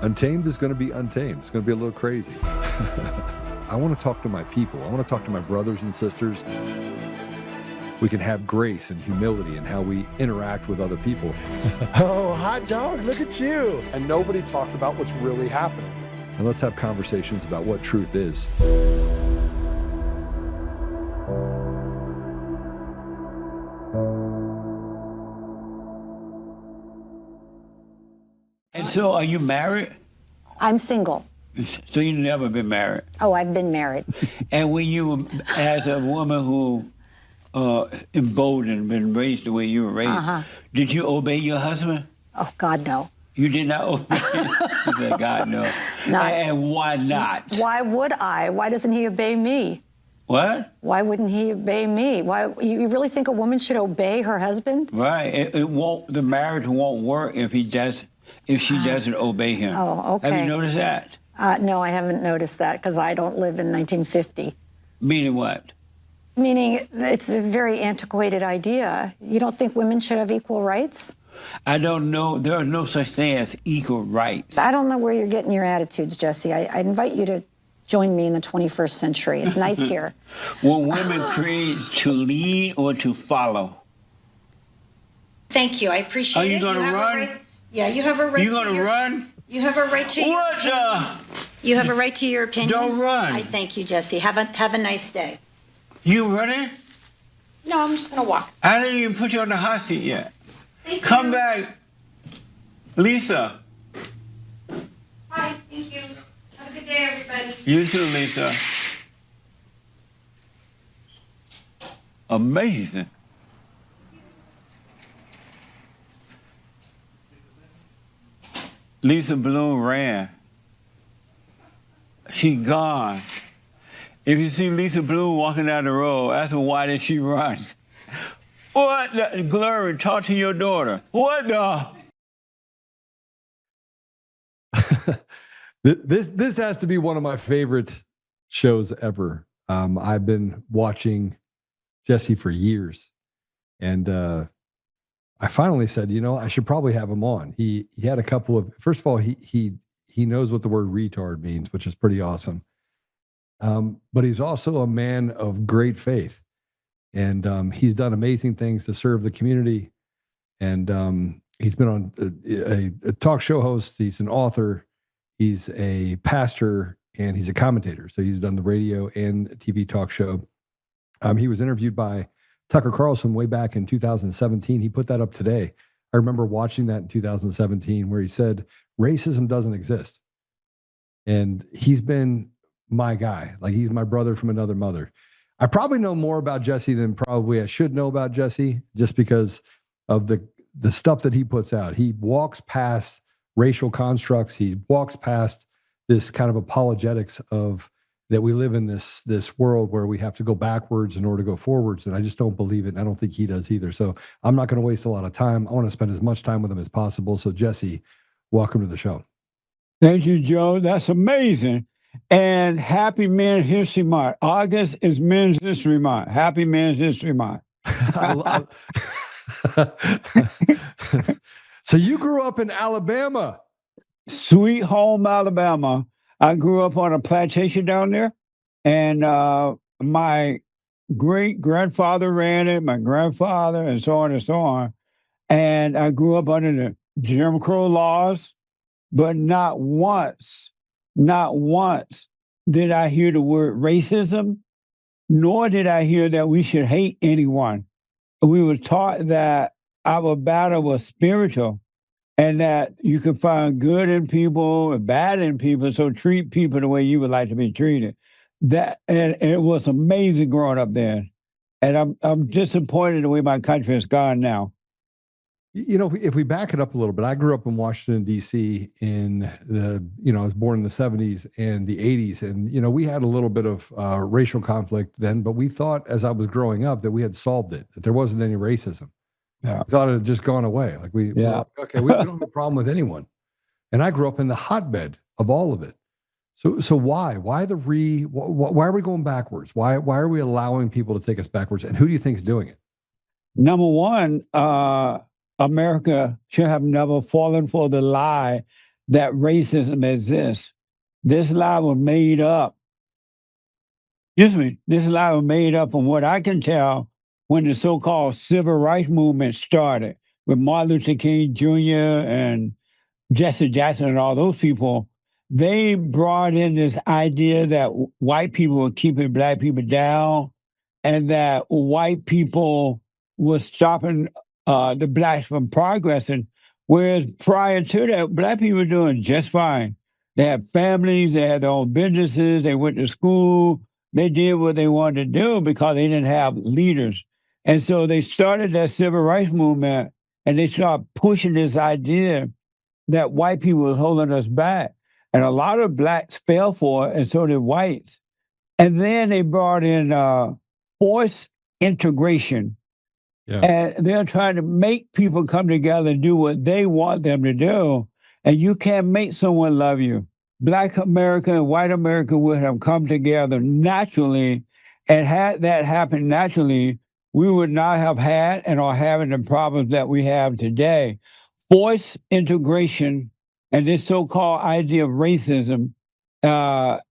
Untamed is going to be untamed. It's going to be a little crazy. I want to talk to my people. I want to talk to my brothers and sisters. We can have grace and humility in how we interact with other people. Oh, hot dog, look at you. And nobody talked about what's really happening. And let's have conversations about what truth is. And so, are you married? I'm single. So you've never been married? Oh, I've been married. And when you, as a woman who emboldened, been raised the way you were raised, did you obey your husband? Oh, God, no. You did not obey him? You said, God, no. And why not? Why would I? Why doesn't he obey me? What? Why wouldn't he obey me? Why? You really think a woman should obey her husband? Right. It won't. The marriage won't work if he does. If she doesn't obey him. Oh, okay. Have you noticed that? No, I haven't noticed that because I don't live in 1950. Meaning what? Meaning it's a very antiquated idea. You don't think women should have equal rights? I don't know. There is no such thing as equal rights. I don't know where you're getting your attitudes, Jesse. I invite you to join me in the 21st century. It's nice here. Were women created to lead or to follow? Thank you. I appreciate it. Are you going to run? Yeah, you have a right. You going to run? You have a right to your opinion. You have a right to your opinion. Don't run. I thank you, Jesse. Have a nice day. You running? No, I'm just going to walk. I didn't even put you on the hot seat yet. Thank Come you. back. Lisa. Hi, thank you. Have a good day, everybody. You too, Lisa. Amazing. Lisa Bloom ran. She gone. If you see Lisa Bloom walking down the road, ask her why did she run? What the glory? Talk to your daughter. What the? This has to be one of my favorite shows ever. I've been watching Jesse for years, and I finally said, you know, I should probably have him on. He had a couple of. First of all, he knows what the word retard means, which is pretty awesome. But he's also a man of great faith, and he's done amazing things to serve the community. And he's been on a talk show host. He's an author. He's a pastor, and he's a commentator. So he's done the radio and TV talk show. He was interviewed by Tucker Carlson way back in 2017. He put that up today. I remember watching that in 2017 where he said, racism doesn't exist. And he's been my guy. Like, he's my brother from another mother. I probably know more about Jesse than probably I should know about Jesse, just because of the stuff that he puts out. He walks past racial constructs. He walks past this kind of apologetics of that we live in this world where we have to go backwards in order to go forwards. And I just don't believe it. And I don't think he does either. So I'm not going to waste a lot of time. I want to spend as much time with him as possible. So Jesse, welcome to the show. Thank you, Joe. That's amazing. And happy Men's History Month. August is Men's History Month. Happy Men's History Month. So you grew up in Alabama. Sweet home, Alabama. I grew up on a plantation down there, and my great-grandfather ran it, my grandfather, and so on and so on. And I grew up under the Jim Crow laws, but not once did I hear the word racism, nor did I hear that we should hate anyone. We were taught that our battle was spiritual, and that you can find good in people and bad in people, so treat people the way you would like to be treated. And it was amazing growing up there. And I'm disappointed the way my country has gone now. You know, if we back it up a little bit, I grew up in Washington, D.C. I was born in the 70s and the 80s. And, you know, we had a little bit of racial conflict then, but we thought as I was growing up that we had solved it, that there wasn't any racism. Yeah. I thought it had just gone away. Like we don't have a problem with anyone. And I grew up in the hotbed of all of it. So why? Why are we going backwards? Why are we allowing people to take us backwards? And who do you think is doing it? Number one, America should have never fallen for the lie that racism exists. This lie was made up. Excuse me. This lie was made up from what I can tell when the so-called civil rights movement started with Martin Luther King Jr. and Jesse Jackson and all those people. They brought in this idea that white people were keeping black people down and that white people were stopping the blacks from progressing. Whereas prior to that, black people were doing just fine. They had families, they had their own businesses, they went to school, they did what they wanted to do because they didn't have leaders. And so they started that civil rights movement and they started pushing this idea that white people was holding us back. And a lot of blacks fell for it, and so did whites. And then they brought in forced integration. Yeah. And they're trying to make people come together and do what they want them to do. And you can't make someone love you. Black America and white America would have come together naturally. And had that happened naturally, we would not have had and are having the problems that we have today. Forced integration and this so-called idea of racism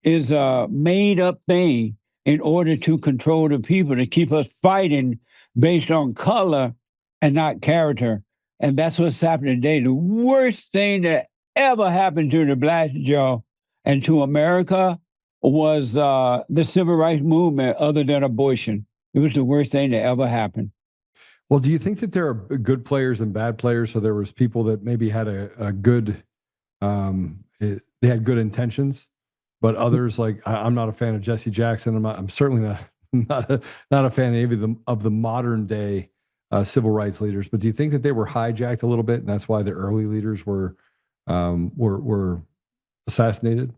is a made-up thing in order to control the people, to keep us fighting based on color and not character. And that's what's happening today. The worst thing that ever happened to the Black Joe and to America was the civil rights movement, other than abortion. It was the worst thing that ever happened. Well, do you think that there are good players and bad players? So there was people that maybe had a good, they had good intentions, but others, like I'm not a fan of Jesse Jackson. I'm certainly not a fan of any of the modern day civil rights leaders. But do you think that they were hijacked a little bit, and that's why the early leaders were assassinated?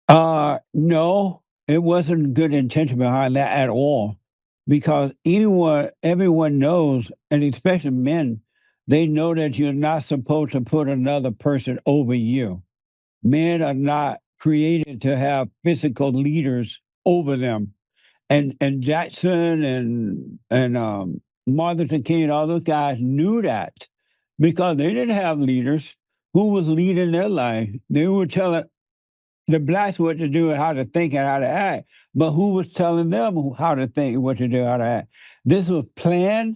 No, it wasn't good intention behind that at all. Because everyone knows, and especially men, they know that you're not supposed to put another person over you. Men are not created to have physical leaders over them. And Jackson and Martin Luther King and all those guys knew that because they didn't have leaders. Who was leading their life? They were telling the blacks what to do and how to think and how to act. But who was telling them how to think, what to do, how to act? This was planned.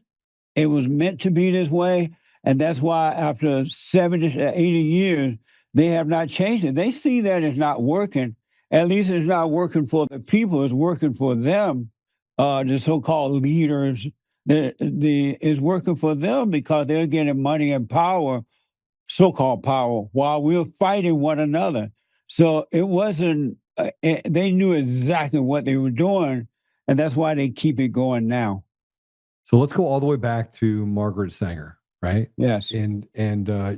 It was meant to be this way. And that's why after 70 to 80 years, they have not changed it. They see that it's not working. At least it's not working for the people. It's working for them, the so-called leaders. It's working for them because they're getting money and power, so-called power, while we're fighting one another. So it wasn't, they knew exactly what they were doing, and that's why they keep it going now. So let's go all the way back to Margaret Sanger, right? Yes. And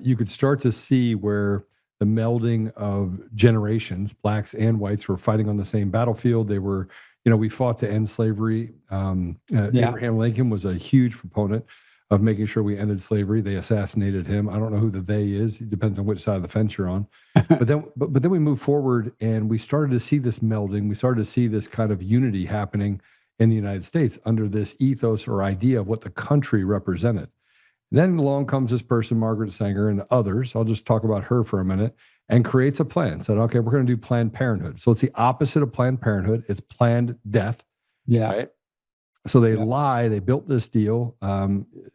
you could start to see where the melding of generations, blacks and whites, were fighting on the same battlefield. They were, we fought to end slavery. Abraham Lincoln was a huge proponent of making sure we ended slavery. They assassinated him. I don't know who the they is. It depends on which side of the fence you're on. But then we moved forward and we started to see this melding. We started to see this kind of unity happening in the United States under this ethos or idea of what the country represented. Then along comes this person, Margaret Sanger, and others. I'll just talk about her for a minute, and creates a plan. Said, okay, we're going to do Planned Parenthood. So it's the opposite of Planned Parenthood. It's planned death. Yeah. Right? So they lie. They built this deal,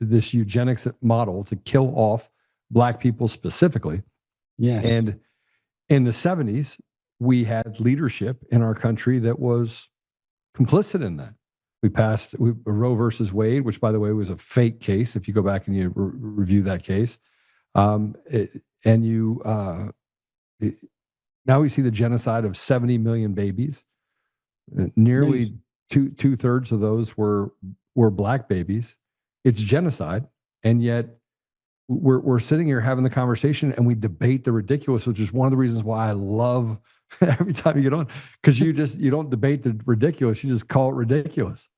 this eugenics model to kill off black people specifically. Yes. And in the 70s, we had leadership in our country that was complicit in that. We passed Roe versus Wade, which, by the way, was a fake case. If you go back and you review that case, now we see the genocide of 70 million babies. Nearly two thirds of those were black babies. It's genocide, and yet we're sitting here having the conversation, and we debate the ridiculous, which is one of the reasons why I love every time you get on, because you don't debate the ridiculous, you just call it ridiculous.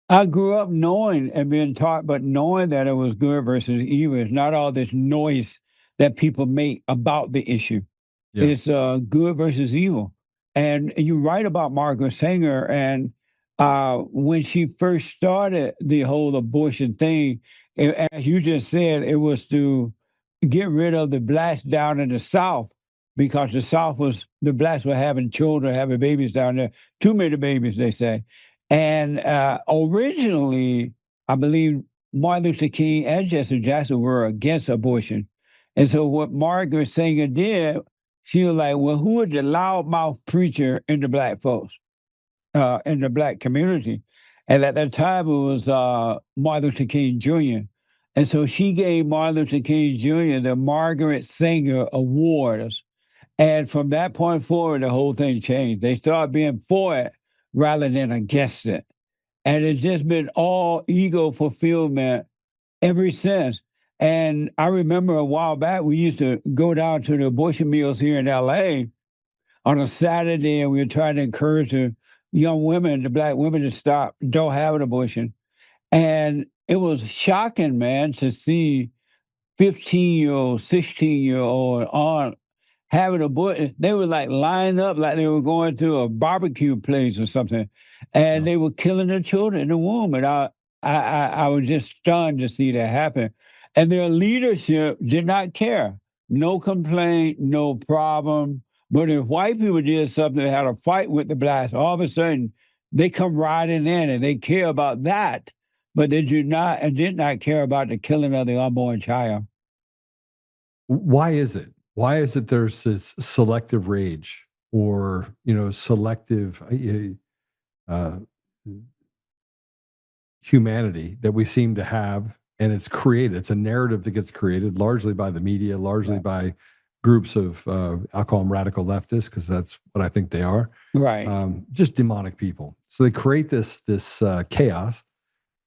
I grew up knowing and being taught, but knowing that it was good versus evil. It's not all this noise that people make about the issue. Yeah. It's good versus evil. And you're right about Margaret Sanger. And when she first started the whole abortion thing, as you just said, it was to get rid of the blacks down in the South because the blacks were having children, having babies down there, too many babies, they say. And originally, I believe Martin Luther King and Jesse Jackson were against abortion. And so what Margaret Sanger did, she was like, well, who is the loudmouth preacher in the black folks, in the black community? And at that time, it was Martin Luther King Jr. And so she gave Martin Luther King Jr. the Margaret Sanger Awards. And from that point forward, the whole thing changed. They started being for it rather than against it. And it's just been all ego fulfillment ever since. And I remember a while back, we used to go down to the abortion mills here in LA on a Saturday, and we were trying to encourage the young women, the black women, to don't have an abortion. And it was shocking, man, to see 15-year-old, 16-year-old on having a abortion. They were like lined up like they were going to a barbecue place or something, and they were killing their children in the womb. And I was just stunned to see that happen. And their leadership did not care. No complaint, no problem. But if white people did something, they had a fight with the blacks, all of a sudden they come riding in and they care about that. But they did not care about the killing of the unborn child. Why is it? Why is it there's this selective rage or, selective humanity that we seem to have? And it's created. It's a narrative that gets created largely by the media, largely by groups of, I'll call them radical leftists, because that's what I think they are. Right. Just demonic people. So they create this chaos,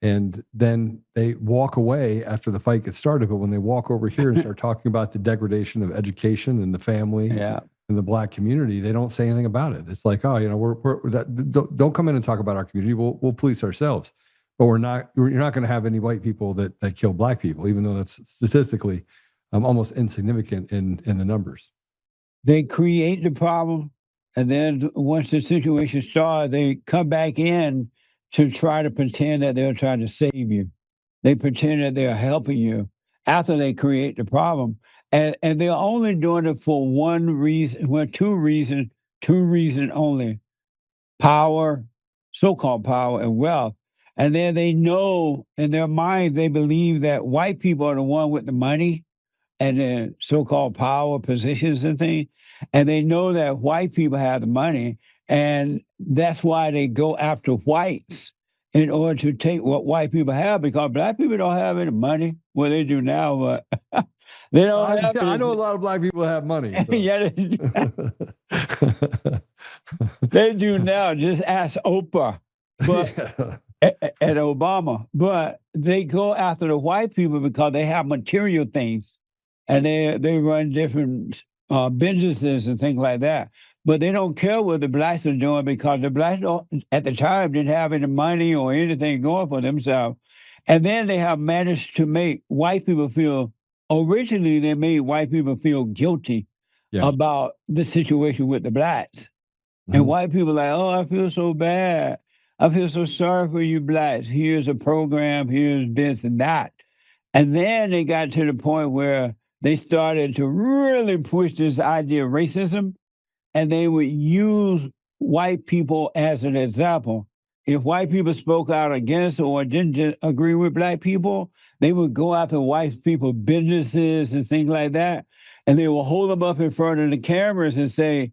and then they walk away after the fight gets started. But when they walk over here and start talking about the degradation of education and the family and the black community, they don't say anything about it. It's like, don't come in and talk about our community. We'll police ourselves. But you're not going to have any white people that kill black people, even though that's statistically almost insignificant in the numbers. They create the problem, and then once the situation starts, they come back in to try to pretend that they're trying to save you. They pretend that they're helping you after they create the problem. And they're only doing it for one reason, two reasons only: power, so-called power, and wealth. And then they know in their mind, they believe that white people are the one with the money and the so-called power positions and things. And they know that white people have the money. And that's why they go after whites in order to take what white people have, because black people don't have any money. Well, they do now, but they don't have I know a lot of black people have money. So. Yeah, they do now. Just ask Oprah. But and Obama, but they go after the white people because they have material things, and they run different businesses and things like that. But they don't care what the blacks are doing, because the blacks at the time didn't have any money or anything going for themselves. And then they have managed to make white people feel. Originally, they made white people feel guilty about the situation with the blacks, and white people like, oh, I feel so bad. I feel so sorry for you blacks. Here's a program, here's this and that. And then they got to the point where they started to really push this idea of racism, and they would use white people as an example. If white people spoke out against or didn't agree with black people, they would go after white people businesses and things like that, and they will hold them up in front of the cameras and say,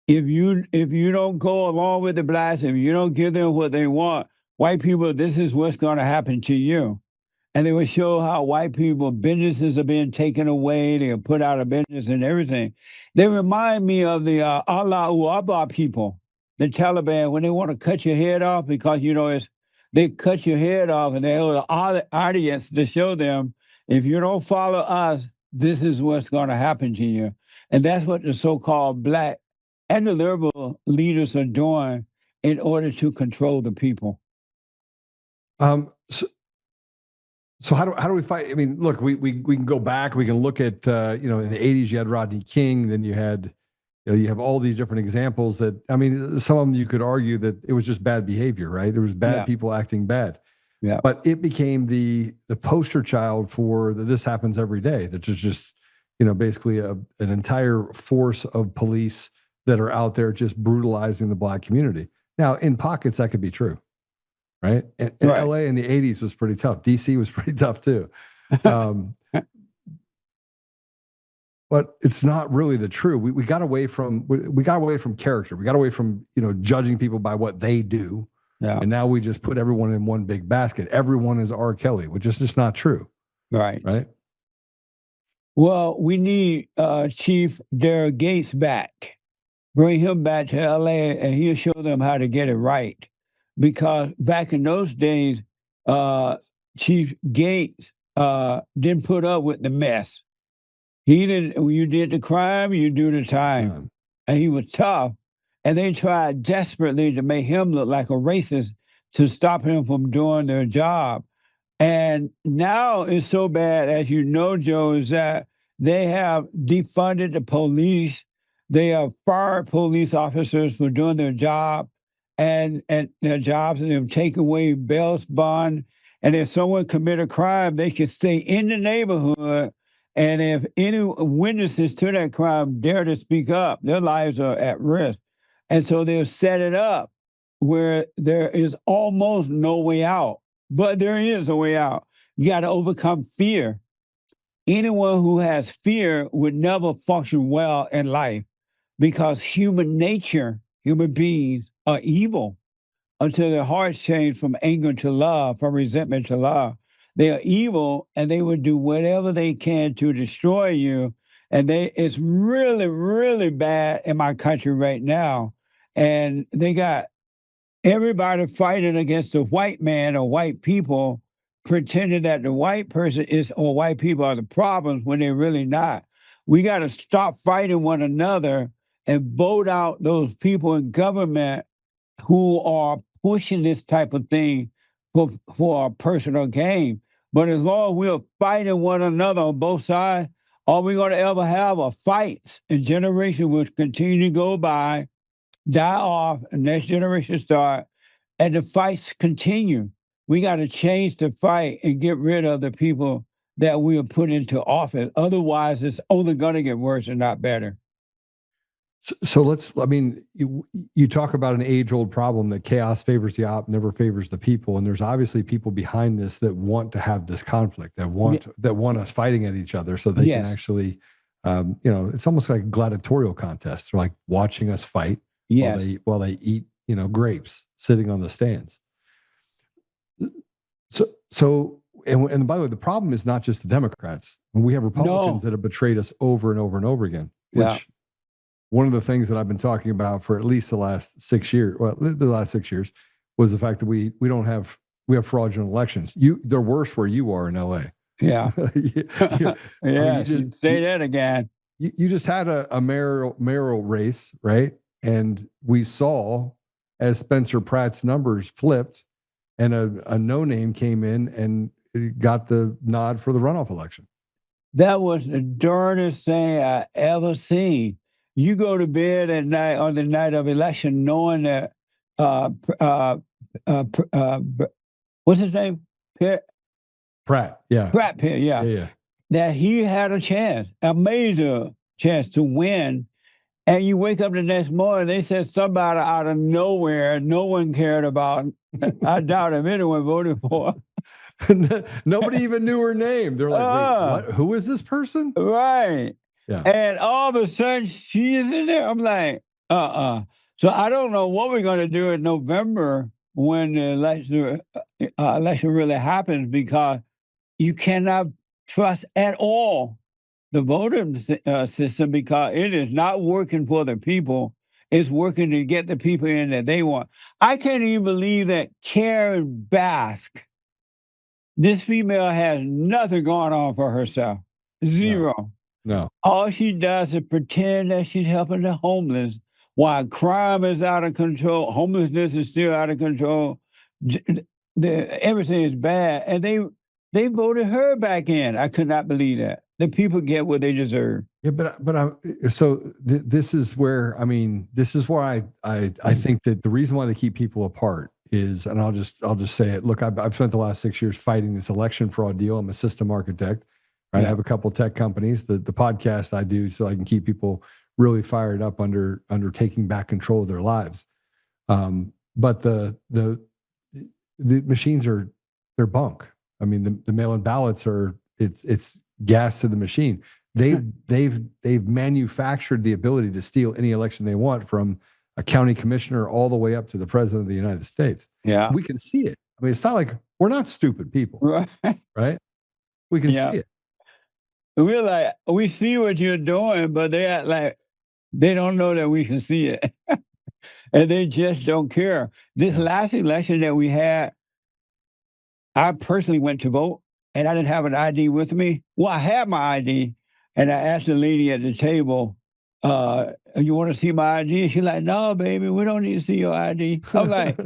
if you don't go along with the blacks, if you don't give them what they want, white people, this is what's going to happen to you. And they would show how white people, businesses are being taken away, they are put out of business and everything. They remind me of the Allahu Akbar people, the Taliban, when they want to cut your head off, because, they cut your head off and they have an audience to show them, if you don't follow us, this is what's going to happen to you. And that's what the so-called black and the liberal leaders are doing in order to control the people. So how do we fight? I mean, look, we can go back. We can look at in the 80s you had Rodney King. Then you had you have all these different examples that, I mean, some of them you could argue that it was just bad behavior, right? There was bad people acting bad. Yeah. But it became the poster child for this happens every day. That there's just basically an entire force of police that are out there just brutalizing the Black community. Now, in pockets, that could be true, right? And Right. LA in the 80s was pretty tough. DC was pretty tough too. But it's not really the true. We got away from character. We got away from judging people by what they do. Yeah. And now we just put everyone in one big basket. Everyone is R. Kelly, which is just not true. Right. Right. Well, we need Chief Derek Gates back. Bring him back to LA and he'll show them how to get it right. Because back in those days, Chief Gates didn't put up with the mess. He didn't. You did the crime, you do the time. And he was tough. And they tried desperately to make him look like a racist to stop him from doing their job. And now it's so bad, as you know, Joe, is that they have defunded the police. They have fired police officers for doing their job and their jobs, and they've taken away bail bond. And if someone commit a crime, they can stay in the neighborhood. And if any witnesses to that crime dare to speak up, their lives are at risk. And so they'll set it up where there is almost no way out. But there is a way out. You got to overcome fear. Anyone who has fear would never function well in life because human nature, human beings are evil until their hearts change from anger to love, from resentment to love. They are evil and they would do whatever they can to destroy you. And it's really, really bad in my country right now. And they got everybody fighting against the white man or white people, pretending that the white person or white people are the problems when they're really not. We got to stop fighting one another and vote out those people in government who are pushing this type of thing for a personal gain. But as long as we're fighting one another on both sides, all we're going to ever have are fights, and generations will continue to go by, die off, and next generation start, and the fights continue. We got to change the fight and get rid of the people that we have put into office. Otherwise, it's only going to get worse and not better. So you talk about an age-old problem that chaos favors the op, never favors the people. And there's obviously people behind this that want to have this conflict, that want us fighting at each other so they can actually, it's almost like a gladiatorial contest. They're like watching us fight while they eat, grapes sitting on the stands. And by the way, the problem is not just the Democrats. We have Republicans that have betrayed us over and over and over again, which one of the things that I've been talking about for at least the last 6 years, was the fact that we have fraudulent elections. They're worse where you are in LA. Yeah. Yeah. Say that again. You just had a mayoral race, right? And we saw as Spencer Pratt's numbers flipped and a no-name came in and got the nod for the runoff election. That was the darndest thing I ever seen. You go to bed at night on the night of election knowing that, what's his name? Pratt, yeah. Pratt, yeah. That he had a chance, a major chance to win. And you wake up the next morning, they said somebody out of nowhere, no one cared about. I doubt if anyone voted for. Nobody even knew her name. They're like, wait, what? Who is this person? Right. Yeah. And all of a sudden, she is in there. I'm like, So I don't know what we're going to do in November when the election really happens, because you cannot trust at all the voting system, because it is not working for the people. It's working to get the people in that they want. I can't even believe that Karen Basque, this female, has nothing going on for herself. Zero. No. All she does is pretend that she's helping the homeless while crime is out of control. Homelessness is still out of control. Everything is bad. And they voted her back in. I could not believe that. The people get what they deserve. Yeah, this is where I think that the reason why they keep people apart is, and I'll just say it. Look, I've spent the last 6 years fighting this election fraud deal. I'm a system architect. Right? I have a couple tech companies. The podcast I do so I can keep people really fired up under taking back control of their lives. But the machines they're bunk. I mean, the mail-in ballots it's gas to the machine. They've manufactured the ability to steal any election they want, from a county commissioner all the way up to the president of the United States. Yeah. We can see it. I mean, it's not like we're not stupid people, right? We can see it. We're like, we see what you're doing, but they act like they don't know that we can see it. And they just don't care. This last election that we had, I personally went to vote, and I didn't have an ID with me. Well, I had my ID, and I asked the lady at the table, you want to see my ID? She's like, no, baby, we don't need to see your ID. I'm like,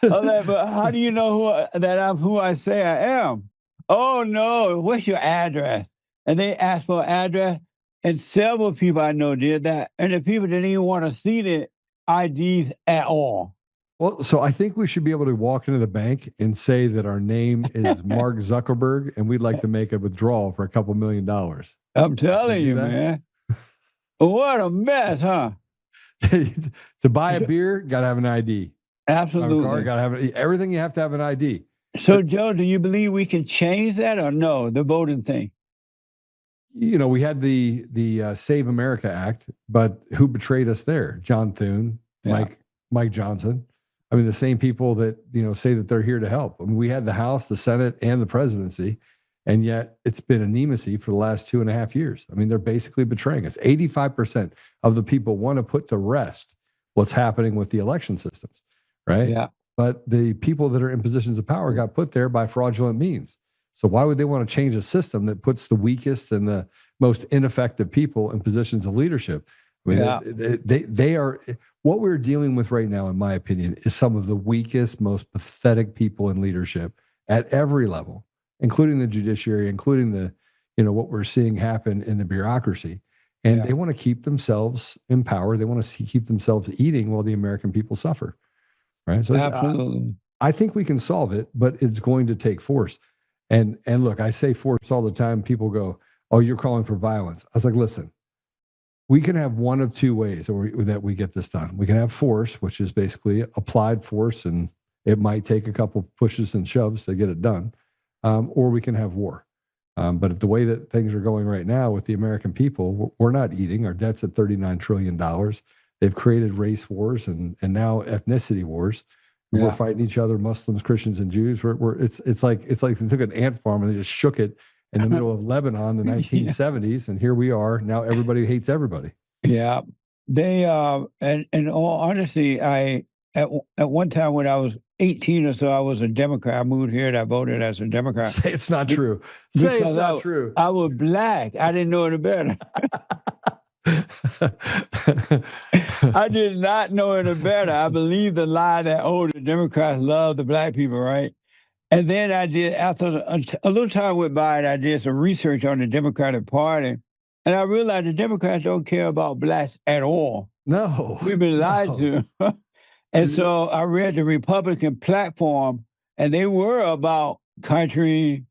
but how do you know that I'm who I say I am? Oh, no, what's your address? And they asked for an address, and several people I know did that, and the people didn't even want to see the IDs at all. Well, so I think we should be able to walk into the bank and say that our name is Mark Zuckerberg, and we'd like to make a withdrawal for $2 million. I'm telling you, man. What a mess, huh? To buy a beer, got to have an ID. Absolutely. Got to have everything. You have to have an ID. So, Joe, do you believe we can change that or no, the voting thing? You know, we had the Save America Act, but who betrayed us there? John Thune, Mike Johnson. I mean, the same people that, say that they're here to help. I mean, we had the House, the Senate, and the presidency, and yet it's been anonymity for the last 2.5 years. I mean, they're basically betraying us. 85% of the people want to put to rest what's happening with the election systems, right? Yeah. But the people that are in positions of power got put there by fraudulent means. So why would they want to change a system that puts the weakest and the most ineffective people in positions of leadership? I mean, they are, what we're dealing with right now, in my opinion, is some of the weakest, most pathetic people in leadership at every level, including the judiciary, including what we're seeing happen in the bureaucracy. And they want to keep themselves in power. They want to keep themselves eating while the American people suffer. Right. So absolutely. I think we can solve it, but it's going to take force. And look, I say force all the time. People go, oh, you're calling for violence. I was like, listen, we can have one of two ways that we get this done. We can have force, which is basically applied force, and it might take a couple pushes and shoves to get it done, or we can have war. But if the way that things are going right now with the American people, we're not eating. Our debt's at $39 trillion. They've created race wars and now ethnicity wars. We're fighting each other, Muslims, Christians, and Jews. It's like they took an ant farm and they just shook it in the middle of Lebanon, the 1970s, and here we are. Now everybody hates everybody. Yeah. They and in all honesty, at one time when I was 18 or so, I was a Democrat. I moved here and I voted as a Democrat. Say it's not true. Say it's not true. I was black. I didn't know any better. I did not know any better. I believed the lie that, the Democrats love the black people, right? And then I did, after a little time went by, and I did some research on the Democratic Party, and I realized the Democrats don't care about blacks at all. No. We've been lied to. And so I read the Republican platform, and they were about country,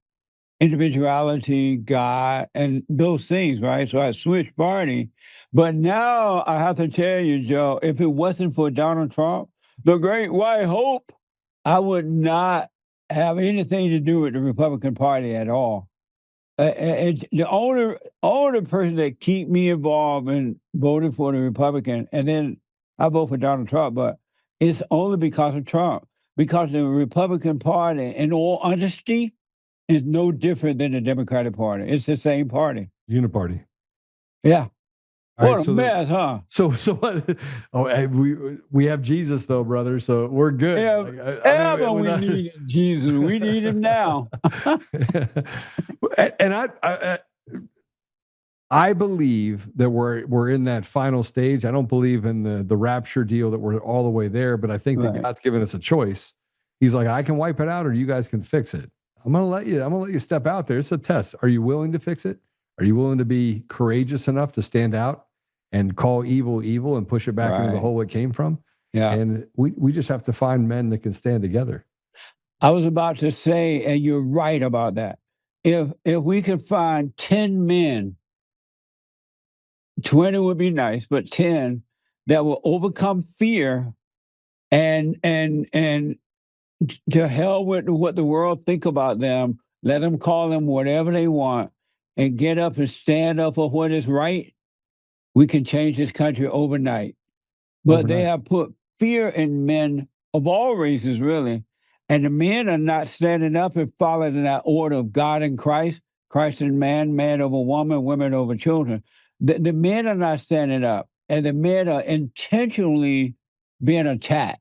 individuality, God, and those things, right? So I switched party. But now I have to tell you, Joe, if it wasn't for Donald Trump, the great white hope, I would not have anything to do with the Republican Party at all. The only person that keep me involved in voting for the Republican, and then I vote for Donald Trump, but it's only because of Trump. Because the Republican Party, in all honesty, is no different than the Democratic Party. It's the same party. Uniparty. Yeah. All what a mess, huh? So what? Oh, we have Jesus though, brother. So we're good. Yeah, but we need Jesus. We need him now. And I believe that we're in that final stage. I don't believe in the rapture deal that we're all the way there, but I think that God's given us a choice. He's like, I can wipe it out, or you guys can fix it. I'm gonna let you step out there. It's a test. Are you willing to fix it? Are you willing to be courageous enough to stand out and call evil evil and push it back into the hole it came from? Yeah. And we just have to find men that can stand together. I was about to say, and you're right about that. if we could find 10 men, 20 would be nice, but 10 that will overcome fear and to hell with what the world think about them, let them call them whatever they want, and get up and stand up for what is right, we can change this country overnight. But they have put fear in men of all races, really. And the men are not standing up and following that order of God and Christ, Christ and man, man over woman, women over children. The men are not standing up, and the men are intentionally being attacked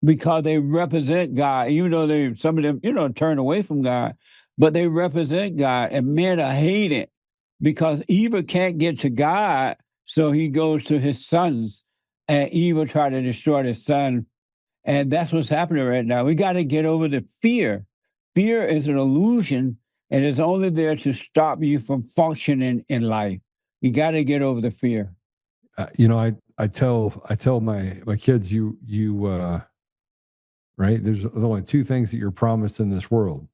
because they represent God, even though some of them, turn away from God, but they represent God, and men are hated because evil can't get to God, so he goes to his sons, and evil try to destroy his son. And that's what's happening right now. We got to get over the fear. Fear is an illusion, and it's only there to stop you from functioning in life. You got to get over the fear. I tell my kids, right? There's only two things that you're promised in this world.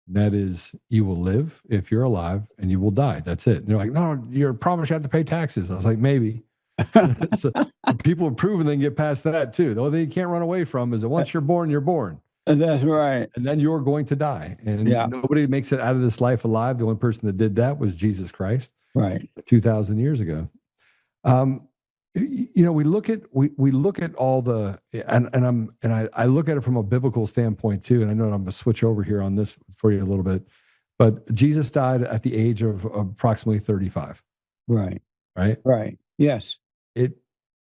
That is, you will live if you're alive, and you will die. That's it. And they're like, no, you're promised you have to pay taxes. I was like, maybe. So people have proven they can get past that too. The only thing you can't run away from is that once you're born, you're born. That's right. And then you're going to die. And nobody makes it out of this life alive. The only person that did that was Jesus Christ. Right. 2,000 years ago. We look at all the, I look at it from a biblical standpoint too. And I know I'm going to switch over here on this for you a little bit, but Jesus died at the age of approximately 35. Right. Right. Right. Yes.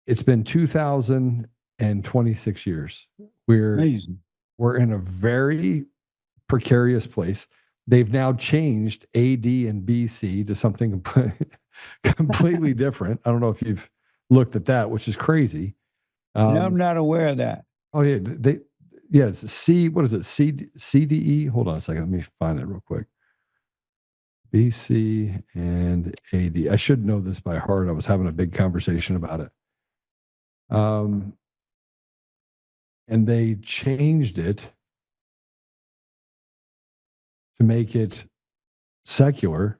It's been 2,026 years. Amazing. We're in a very precarious place. They've now changed AD and BC to something completely different. I don't know if you've looked at that, which is crazy. I'm not aware of that. Oh yeah, it's C. What is it? CDE. Hold on a second. Let me find it real quick. BC and AD. I should know this by heart. I was having a big conversation about it. And they changed it to make it secular.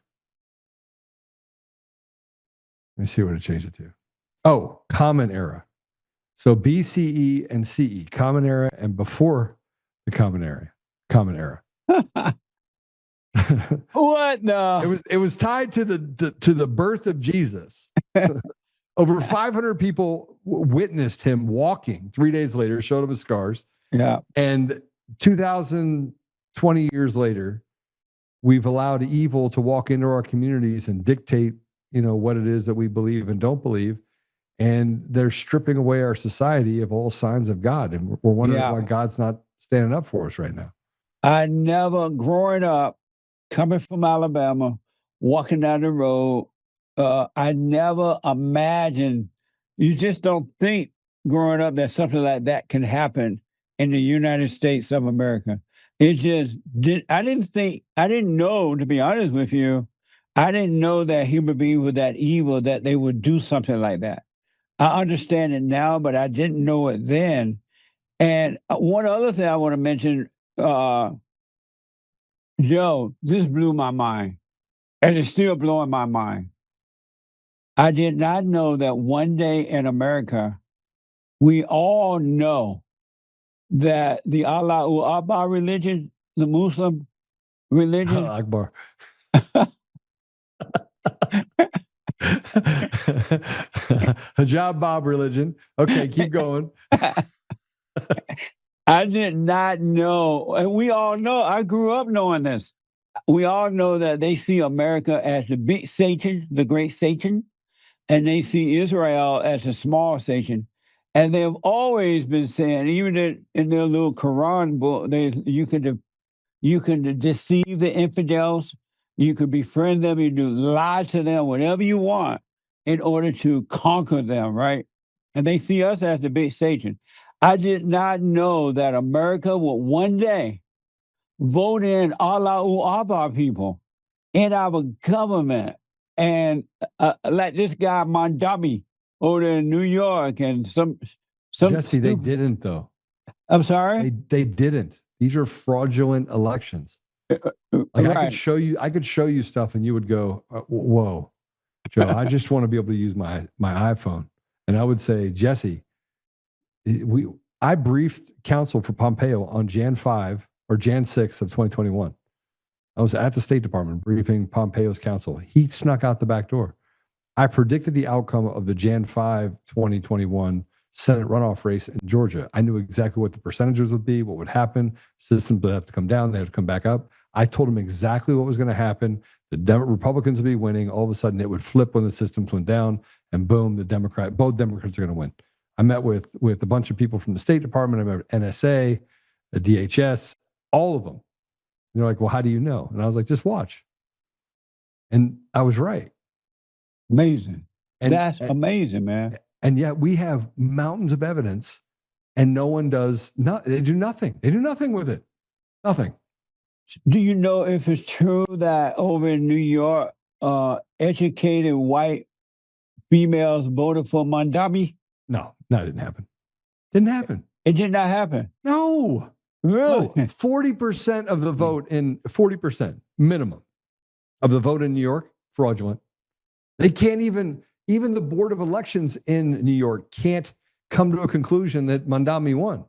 Let me see what it changed it to. Oh, Common Era. So BCE and CE, Common Era, and before the Common Era. What no? It was tied to the birth of Jesus. Over 500 people witnessed him walking 3 days later, showed him his scars. Yeah. And 2020 years later, we've allowed evil to walk into our communities and dictate, what it is that we believe and don't believe. And they're stripping away our society of all signs of God. And we're wondering why God's not standing up for us right now. I never, growing up, coming from Alabama, walking down the road, I never imagined, you just don't think growing up that something like that can happen in the United States of America. It just I didn't know, to be honest with you, I didn't know that human beings were that evil that they would do something like that. I understand it now, but I didn't know it then. And one other thing I want to mention, Joe, this blew my mind, and it's still blowing my mind. I did not know that one day in America, we all know that the Allahu Akbar religion, the Muslim religion, Akbar. Hijab Bob religion. Okay, keep going. I did not know, and we all know, I grew up knowing this. We all know that they see America as the big Satan, the great Satan, and they see Israel as a small Satan. And they've always been saying, even in their little Quran book, you can deceive the infidels, you can befriend them, you do lie to them, whatever you want, in order to conquer them, right? And they see us as the big Satan. I did not know that America would one day vote in Allahu Akbar people in our government, and like this guy Mondami over there in New York, and some Jesse, they didn't though. I'm sorry? They didn't. These are fraudulent elections. Like Right. I could show you stuff and you would go, whoa, Joe, I just want to be able to use my iPhone. And I would say, Jesse, I briefed counsel for Pompeo on Jan 5 or Jan 6 of 2021. I was at the State Department briefing Pompeo's counsel. He snuck out the back door. I predicted the outcome of the Jan 5, 2021 Senate runoff race in Georgia. I knew exactly what the percentages would be, what would happen. Systems would have to come down, they have to come back up. I told him exactly what was going to happen. The Republicans would be winning. All of a sudden, it would flip when the systems went down, and boom, both Democrats are going to win. I met with a bunch of people from the State Department. I met with NSA, the DHS, all of them. And they're like, well, how do you know? And I was like, just watch. And I was right. Amazing. That's amazing, man. And yet we have mountains of evidence and no one does they do nothing. They do nothing with it. Nothing. Do you know if it's true that over in New York, educated white females voted for Mondami? No, it didn't happen. Didn't happen. It did not happen. No. Really? 40% of the vote 40% minimum of the vote in New York, fraudulent. They can't even the Board of Elections in New York can't come to a conclusion that Mondami won.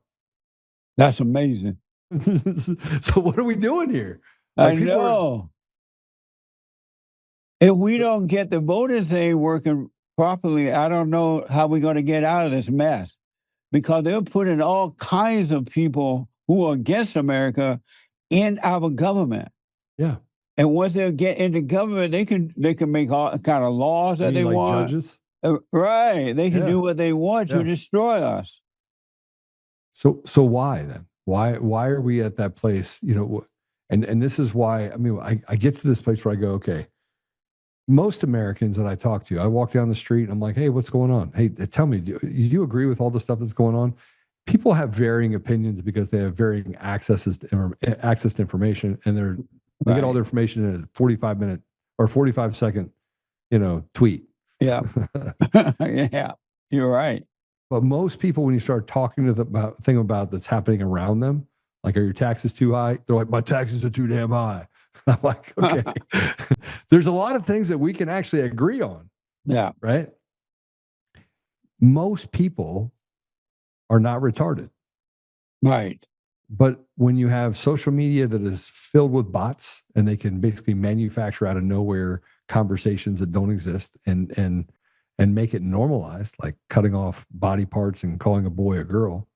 That's amazing. So what are we doing here? I know. If we don't get the voting thing working properly, I don't know how we're going to get out of this mess, because they're putting all kinds of people who are against America in our government. Yeah. And once they get into government, they can make all kind of laws that they like want. Judges? Right. They can do what they want to destroy us. So why then? Why are we at that place? You know, and this is why, I mean, I get to this place where I go, okay, most Americans that I talk to, I walk down the street and I'm like, hey, what's going on? Hey, tell me, do you agree with all the stuff that's going on? People have varying opinions because they have varying access to information, and they get all their information in a 45-minute or 45-second, tweet. Yeah. Yeah, you're right. But most people, when you start talking to them about that's happening around them, like, are your taxes too high? They're like, my taxes are too damn high. I'm like, okay. There's a lot of things that we can actually agree on. Yeah. Right? Most people are not retarded. Right. But when you have social media that is filled with bots and they can basically manufacture out of nowhere conversations that don't exist and make it normalized, like cutting off body parts and calling a boy a girl,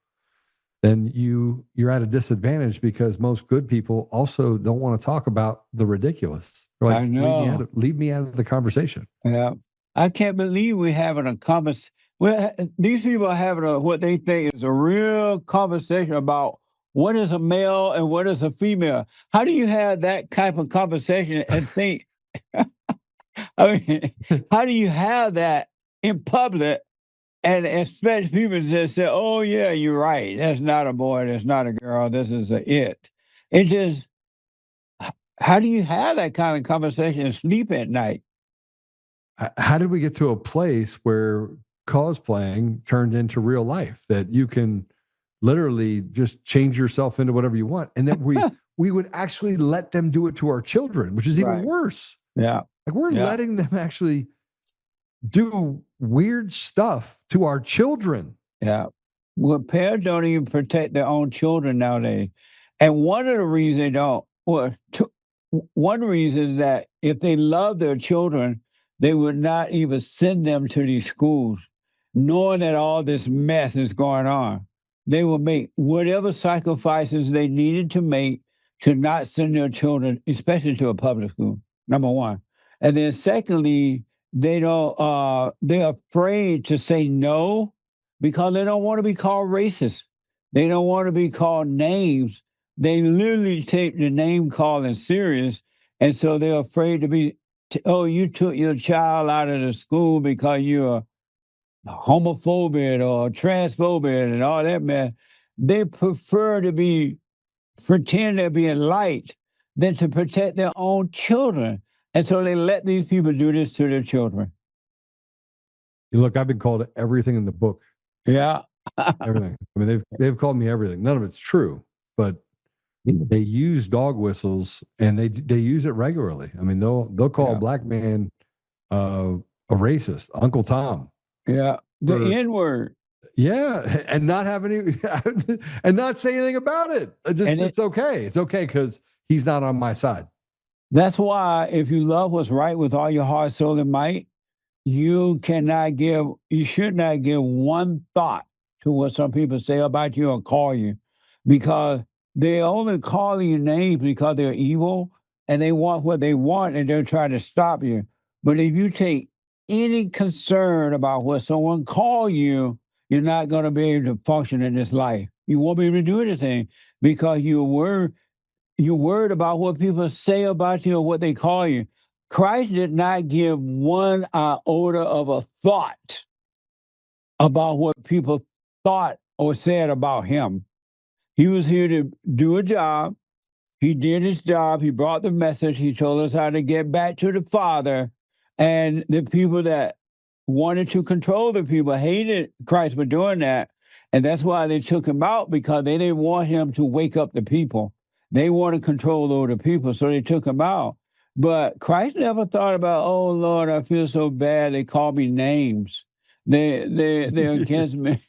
then you're at a disadvantage, because most good people also don't want to talk about the ridiculous. They're like, I know. Leave me out of the conversation. Yeah. I can't believe we're having a conversation. Well, these people are having what they think is a real conversation about what is a male and what is a female. How do you have that type of conversation and think, I mean, how do you have that in public and expect people to just say, oh, yeah, you're right. That's not a boy. That's not a girl. This is it. It just, how do you have that kind of conversation and sleep at night? How did we get to a place where cosplaying turned into real life, that you can literally just change yourself into whatever you want, and that we would actually let them do it to our children, which is even worse. Yeah. Like, we're letting them actually do weird stuff to our children. Yeah. Well, parents don't even protect their own children nowadays. And one of the reasons they don't, one reason is that if they love their children, they would not even send them to these schools, knowing that all this mess is going on. They will make whatever sacrifices they needed to make to not send their children, especially to a public school, number one. And then secondly, they're afraid to say no because they don't want to be called racist. They don't want to be called names. They literally take the name calling serious. And so they're afraid to be, you took your child out of the school because you're homophobic or transphobic and all that, man. They prefer to pretend they're being light than to protect their own children. And so they let these people do this to their children. Look, I've been called everything in the book. Yeah. Everything. I mean, they've called me everything. None of it's true, but they use dog whistles, and they use it regularly. I mean, they'll call a black man a racist, Uncle Tom. Yeah, the N-word. Yeah, and not have any, and not say anything about it. It's okay. It's okay because he's not on my side. That's why if you love what's right with all your heart, soul, and might, you should not give one thought to what some people say about you or call you, because they only call you names because they're evil and they want what they want and they're trying to stop you. But if you take any concern about what someone call you, you're not going to be able to function in this life. You won't be able to do anything because you're worried about what people say about you or what they call you. Christ did not give one iota of a thought about what people thought or said about him. He was here to do a job. He did his job. He brought the message. He told us how to get back to the Father. And the people that wanted to control the people hated Christ for doing that. And that's why they took him out, because they didn't want him to wake up the people. They want to control over the people, so they took him out. But Christ never thought about, oh, Lord, I feel so bad. They call me names. They're against me.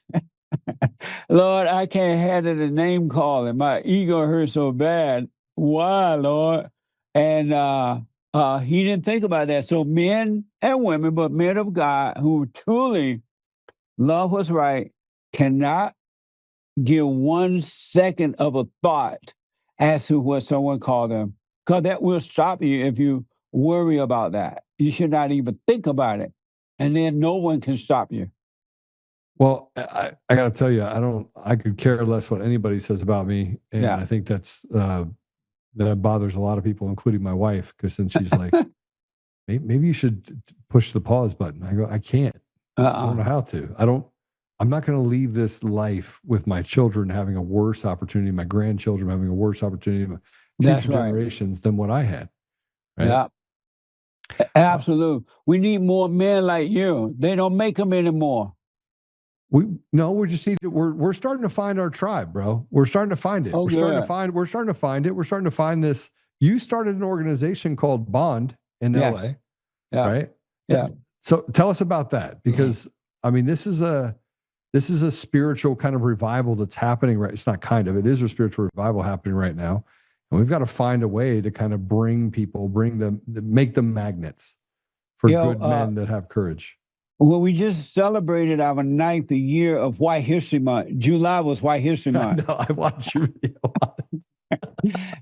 Lord, I can't handle the name calling. My ego hurts so bad. Why, Lord? And he didn't think about that. So men and women, but men of God who truly love what's right, cannot give 1 second of a thought as to what someone called them, because that will stop you if you worry about that. You should not even think about it, and then no one can stop you. Well, I got to tell you, I could care less what anybody says about me. And I think that bothers a lot of people, including my wife, because then she's like, maybe you should push the pause button. I go, I can't. I don't know how to. I'm not going to leave this life with my children having a worse opportunity, my grandchildren having a worse opportunity, my future generations than what I had. Right? Yeah. Absolutely. We need more men like you. They don't make them anymore. We just need to, we're starting to find our tribe, bro. We're starting to find it. We're starting to find this. You started an organization called Bond in LA. Yeah. Right? Yeah. So tell us about that, because I mean, this is a spiritual kind of revival that's happening, right? It's not kind of, it is a spiritual revival happening right now. And we've got to find a way to kind of bring them, make them magnets for good men that have courage. Well, we just celebrated our 9th year of White History Month. July was White History Month. I know, I watched your video.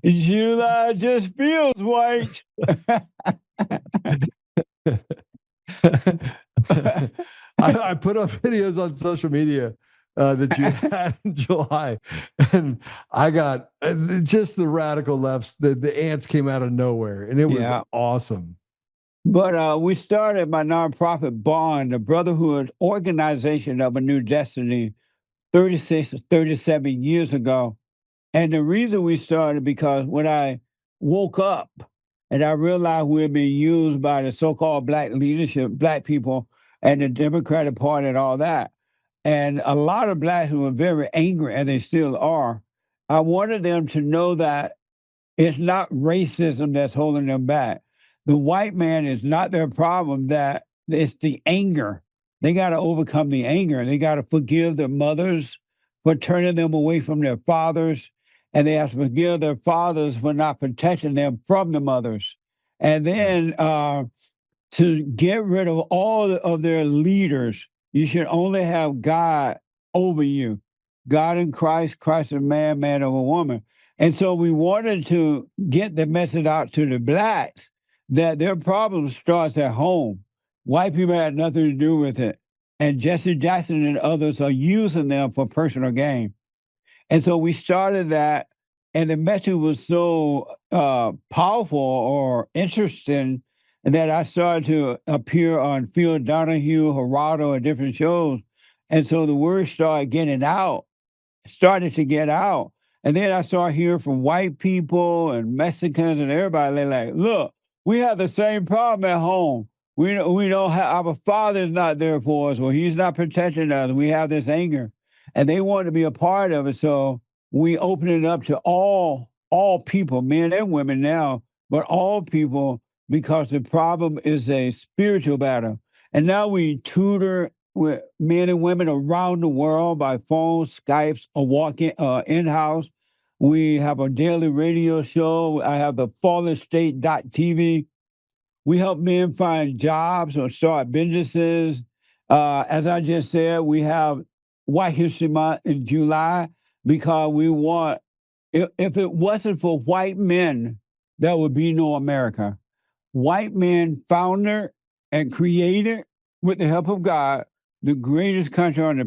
July just feels white. I put up videos on social media that you had in July, and I got just the radical lefts. The ants came out of nowhere, and it was awesome. But we started my nonprofit Bond, the Brotherhood Organization of a New Destiny, 36 or 37 years ago. And the reason we started, because when I woke up and I realized we had been used by the so-called black leadership, black people, and the Democratic Party and all that, and a lot of blacks were very angry, and they still are, I wanted them to know that it's not racism that's holding them back. The white man is not their problem, that it's the anger. They got to overcome the anger. They got to forgive their mothers for turning them away from their fathers, and they have to forgive their fathers for not protecting them from the mothers. And then to get rid of all of their leaders, you should only have God over you. God in Christ, Christ a man, man of a woman. And so we wanted to get the message out to the blacks that their problem starts at home. White people had nothing to do with it. And Jesse Jackson and others are using them for personal gain. And so we started that, and the message was so powerful or interesting that I started to appear on Phil Donahue, Geraldo, and different shows. And so the word started to get out. And then I started hearing from white people and Mexicans and everybody. They're like, look, we have the same problem at home. We don't have, our father is not there for us, or he's not protecting us. We have this anger. And they want to be a part of it. So we open it up to all all people, men and women now, but all people, because the problem is a spiritual battle. And now we tutor with men and women around the world by phone, Skypes, or walking in-house. We have a daily radio show. I have the fallen-state.tv. We help men find jobs or start businesses. As I just said, we have White History Month in July because we want, if it wasn't for white men, there would be no America. White men founded and created, with the help of God, the greatest country on the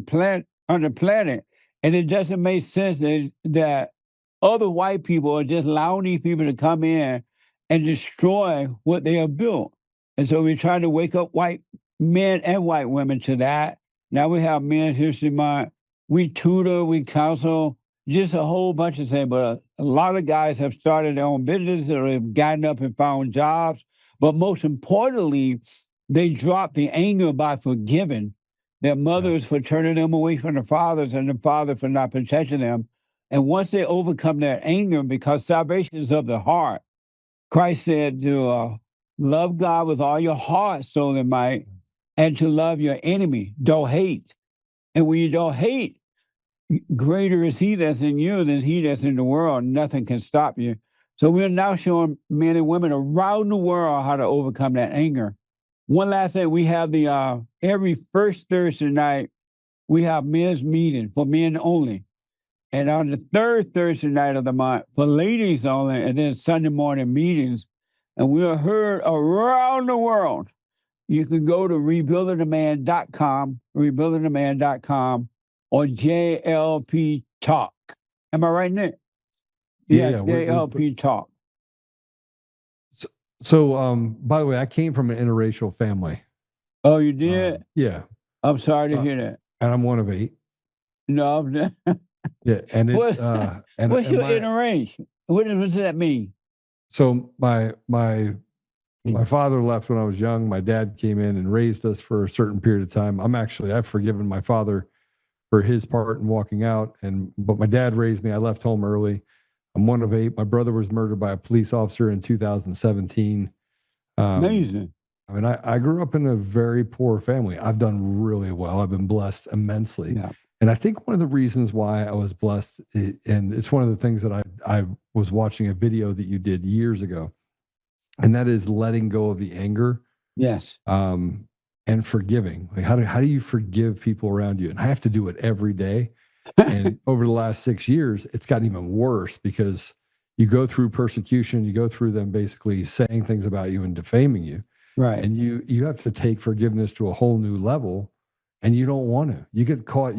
planet. And it doesn't make sense that other white people are just allowing these people to come in and destroy what they have built. And so we're trying to wake up white men and white women to that. Now we have Men's History Month. We tutor, we counsel, just a whole bunch of things. But a lot of guys have started their own business or have gotten up and found jobs. But most importantly, they drop the anger by forgiving their mothers for turning them away from the fathers and the father for not protecting them. And once they overcome that anger, because salvation is of the heart, Christ said to love God with all your heart, soul, and might, and to love your enemy. Don't hate. And when you don't hate, greater is he that's in you than he that's in the world. Nothing can stop you. So we're now showing men and women around the world how to overcome that anger. One last thing, we have the every first Thursday night, we have men's meeting for men only. And on the third Thursday night of the month, for ladies only, and then Sunday morning meetings. And we are heard around the world. You can go to rebuildingtheman.com, rebuildingtheman.com, or JLP Talk. Am I right, Nick? Yeah, JLP Talk. So, by the way, I came from an interracial family. Oh, you did? Yeah. I'm sorry to hear that. And I'm one of 8. No, I'm not. Yeah. And what's your interracial? What does that mean? So my father left when I was young. My dad came in and raised us for a certain period of time. I've forgiven my father for his part in walking out. But my dad raised me. I left home early. I'm one of 8. My brother was murdered by a police officer in 2017. Amazing. I mean, I grew up in a very poor family. I've done really well. I've been blessed immensely. Yeah. And I think one of the reasons why I was blessed, and it's one of the things that I was watching a video that you did years ago, and that is letting go of the anger. Yes. And forgiving. Like how do you forgive people around you? And I have to do it every day. And over the last 6 years, it's gotten even worse because you go through persecution, you go through them basically saying things about you and defaming you. Right. And you have to take forgiveness to a whole new level, and you don't want to. You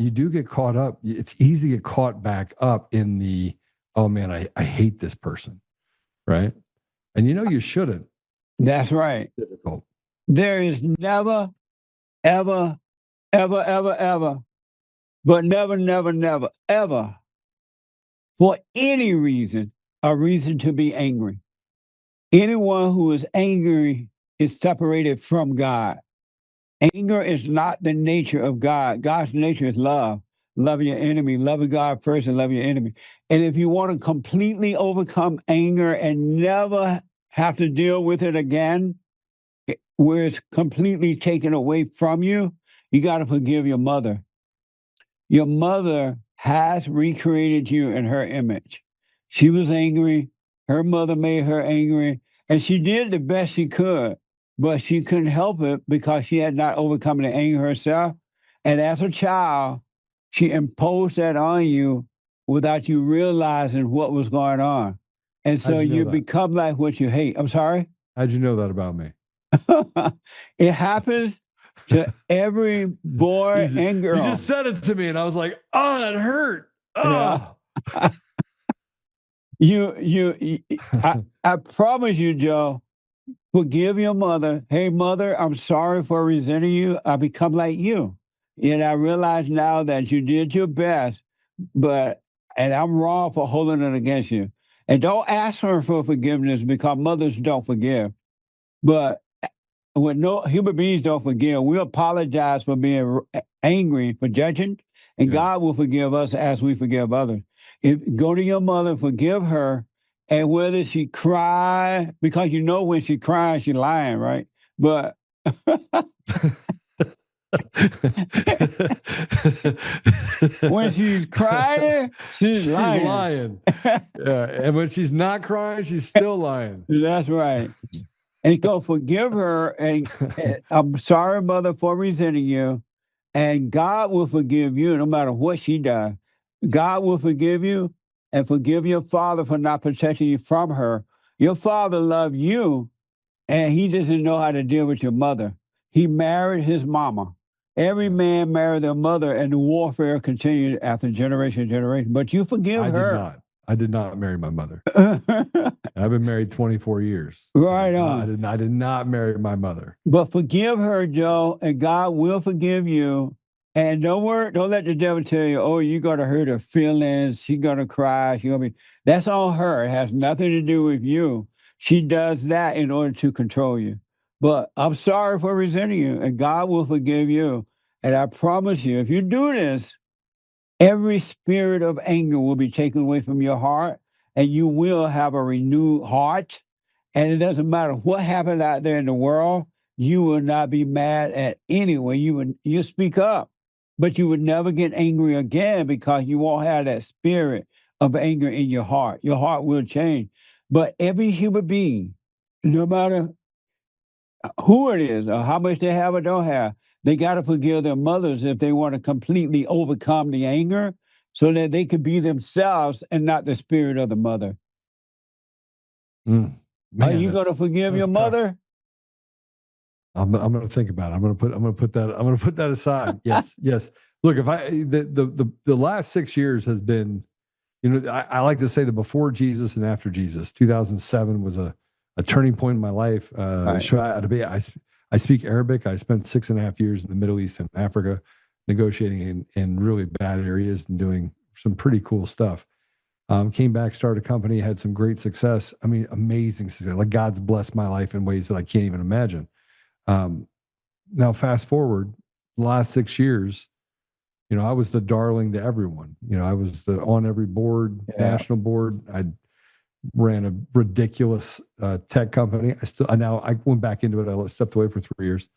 do get caught up. It's easy to get caught back up in the, oh man, I hate this person. Right. And you shouldn't. That's right. It's difficult. There is never, ever, ever, ever, ever, but never, never, never, ever, for any reason, a reason to be angry. Anyone who is angry is separated from God. Anger is not the nature of God. God's nature is love. Love your enemy. Love God first and love your enemy. And if you want to completely overcome anger and never have to deal with it again, where it's completely taken away from you, you got to forgive your mother. Your mother has recreated you in her image. She was angry. Her mother made her angry. And she did the best she could, but she couldn't help it because she had not overcome the anger herself. And as a child, she imposed that on you without you realizing what was going on. And so you become like what you hate. I'm sorry? How'd you know that about me? It happens to every boy and girl. You just said it to me, and I was like, "Oh, that hurt." Oh. Yeah. I promise you, Joe. Forgive your mother. Hey, mother, I'm sorry for resenting you. I become like you, and I realize now that you did your best, and I'm wrong for holding it against you. And don't ask her for forgiveness because mothers don't forgive. But when no human beings don't forgive, we apologize for being angry, for judging, and God will forgive us as we forgive others. Go to your mother, forgive her, And whether she cry, because you know when she cries, she's lying, right? But when she's crying, she's She's lying. lying. Yeah. And when she's not crying, she's still lying. That's right. And go forgive her. And I'm sorry, mother, for resenting you. And God will forgive you no matter what she does. God will forgive you and forgive your father for not protecting you from her. Your father loved you, and he doesn't know how to deal with your mother. He married his mama. Every man married their mother, and the warfare continued after generation to generation. But you forgive her. I did not marry my mother. I've been married 24 years. Right on. I did not marry my mother. But forgive her, Joe, and God will forgive you. And don't let the devil tell you, oh, you're going to hurt her feelings. She's going to cry. That's on her. It has nothing to do with you. She does that in order to control you. But I'm sorry for resenting you, and God will forgive you. And I promise you, if you do this, every spirit of anger will be taken away from your heart, and you will have a renewed heart. And it doesn't matter what happened out there in the world, you will not be mad at anyone. You speak up, but you would never get angry again because you won't have that spirit of anger in your heart. Your heart will change. But every human being, no matter who it is or how much they have or don't have, they got to forgive their mothers if they want to completely overcome the anger so that they could be themselves and not the spirit of the mother. Man, Are you going to forgive your mother? I'm going to think about it. I'm going to put that aside. Yes. Yes. Look, if the last 6 years has been, I like to say the before Jesus and after Jesus. 2007 was a turning point in my life. Right. I speak Arabic. I spent 6.5 years in the Middle East and Africa negotiating in really bad areas and doing some pretty cool stuff. Came back, started a company, had some great success. I mean, amazing success. Like God's blessed my life in ways that I can't even imagine. Now, fast forward, the last 6 years, I was the darling to everyone. I was on every board, national board. I ran a ridiculous tech company. I went back into it. I stepped away for 3 years.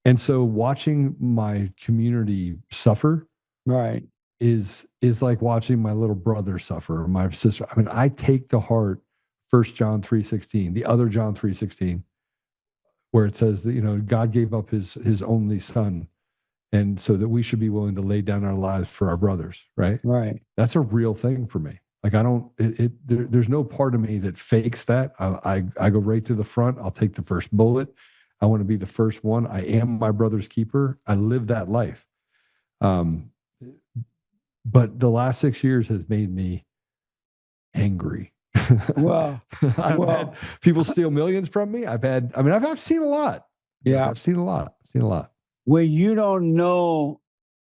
And so watching my community suffer, right, is like watching my little brother suffer, my sister. I mean, I take to heart 1 John 3:16, the other John 3:16, where it says that, God gave up his only son, and so that we should be willing to lay down our lives for our brothers, right? right. That's a real thing for me. Like there's no part of me that fakes that. I go right to the front. I'll take the first bullet. I want to be the first one. I am my brother's keeper. I live that life. But the last 6 years has made me angry. Well, I've had people steal millions from me. I've seen a lot. Yeah. I've seen a lot. When you don't know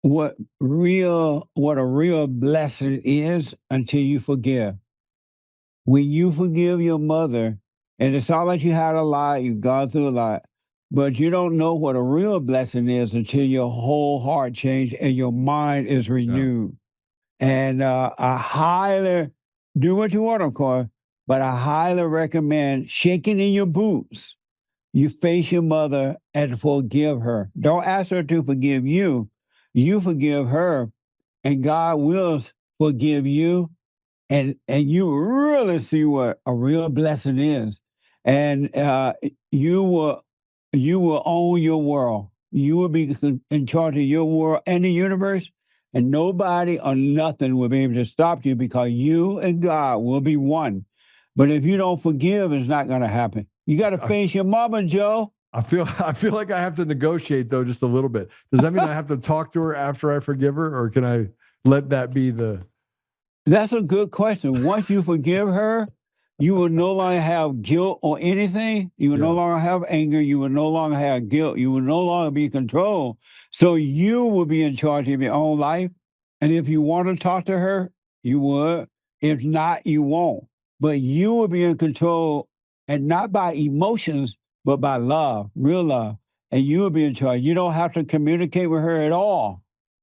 what a real blessing is until you forgive. When you forgive your mother, and it's all like you had a lot, you've gone through a lot, but you don't know what a real blessing is until your whole heart changed and your mind is renewed. Yeah. And I highly do what you want, of course, but I highly recommend shaking in your boots. You face your mother and forgive her. Don't ask her to forgive you. You forgive her, and God will forgive you. And you really see what a real blessing is. And you will own your world. You will be in charge of your world and the universe, and nobody or nothing will be able to stop you because you and God will be one. But if you don't forgive, it's not going to happen. You got to face your mama, Joe. I feel like I have to negotiate, though, just a little bit. Does that mean I have to talk to her after I forgive her, or can I let that be the... That's a good question. Once you forgive her, you will no longer have guilt or anything. You will no longer have anger. You will no longer have guilt. You will no longer be controlled. So you will be in charge of your own life. And if you want to talk to her, you would. If not, you won't. But you will be in control, and not by emotions, but by love, real love. And you will be in charge. You don't have to communicate with her at all.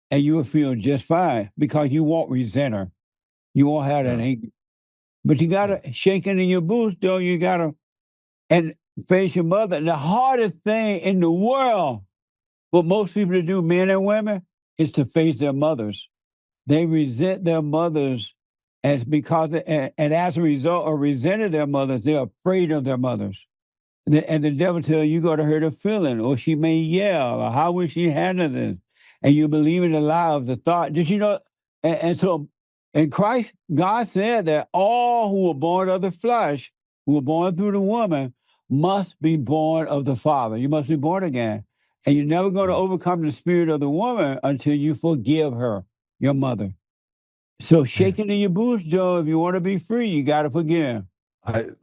And you will feel just fine because you won't resent her. You won't have that anger. But you got to shake it in your boots, though. You got to and face your mother. The hardest thing in the world, what most people do, men and women, is to face their mothers. They resent their mothers and as a result of resenting their mothers, they're afraid of their mothers. And the devil tells you got to hurt her feeling, or she may yell, or how will she handle this? And you believe in the lie of the thought. Did you know? And so in Christ, God said that all who were born of the flesh, who were born through the woman, must be born of the Father. You must be born again. And you're never going to overcome the spirit of the woman until you forgive her, your mother. So shake it in your boots, Joe. If you want to be free, you got to forgive. I'm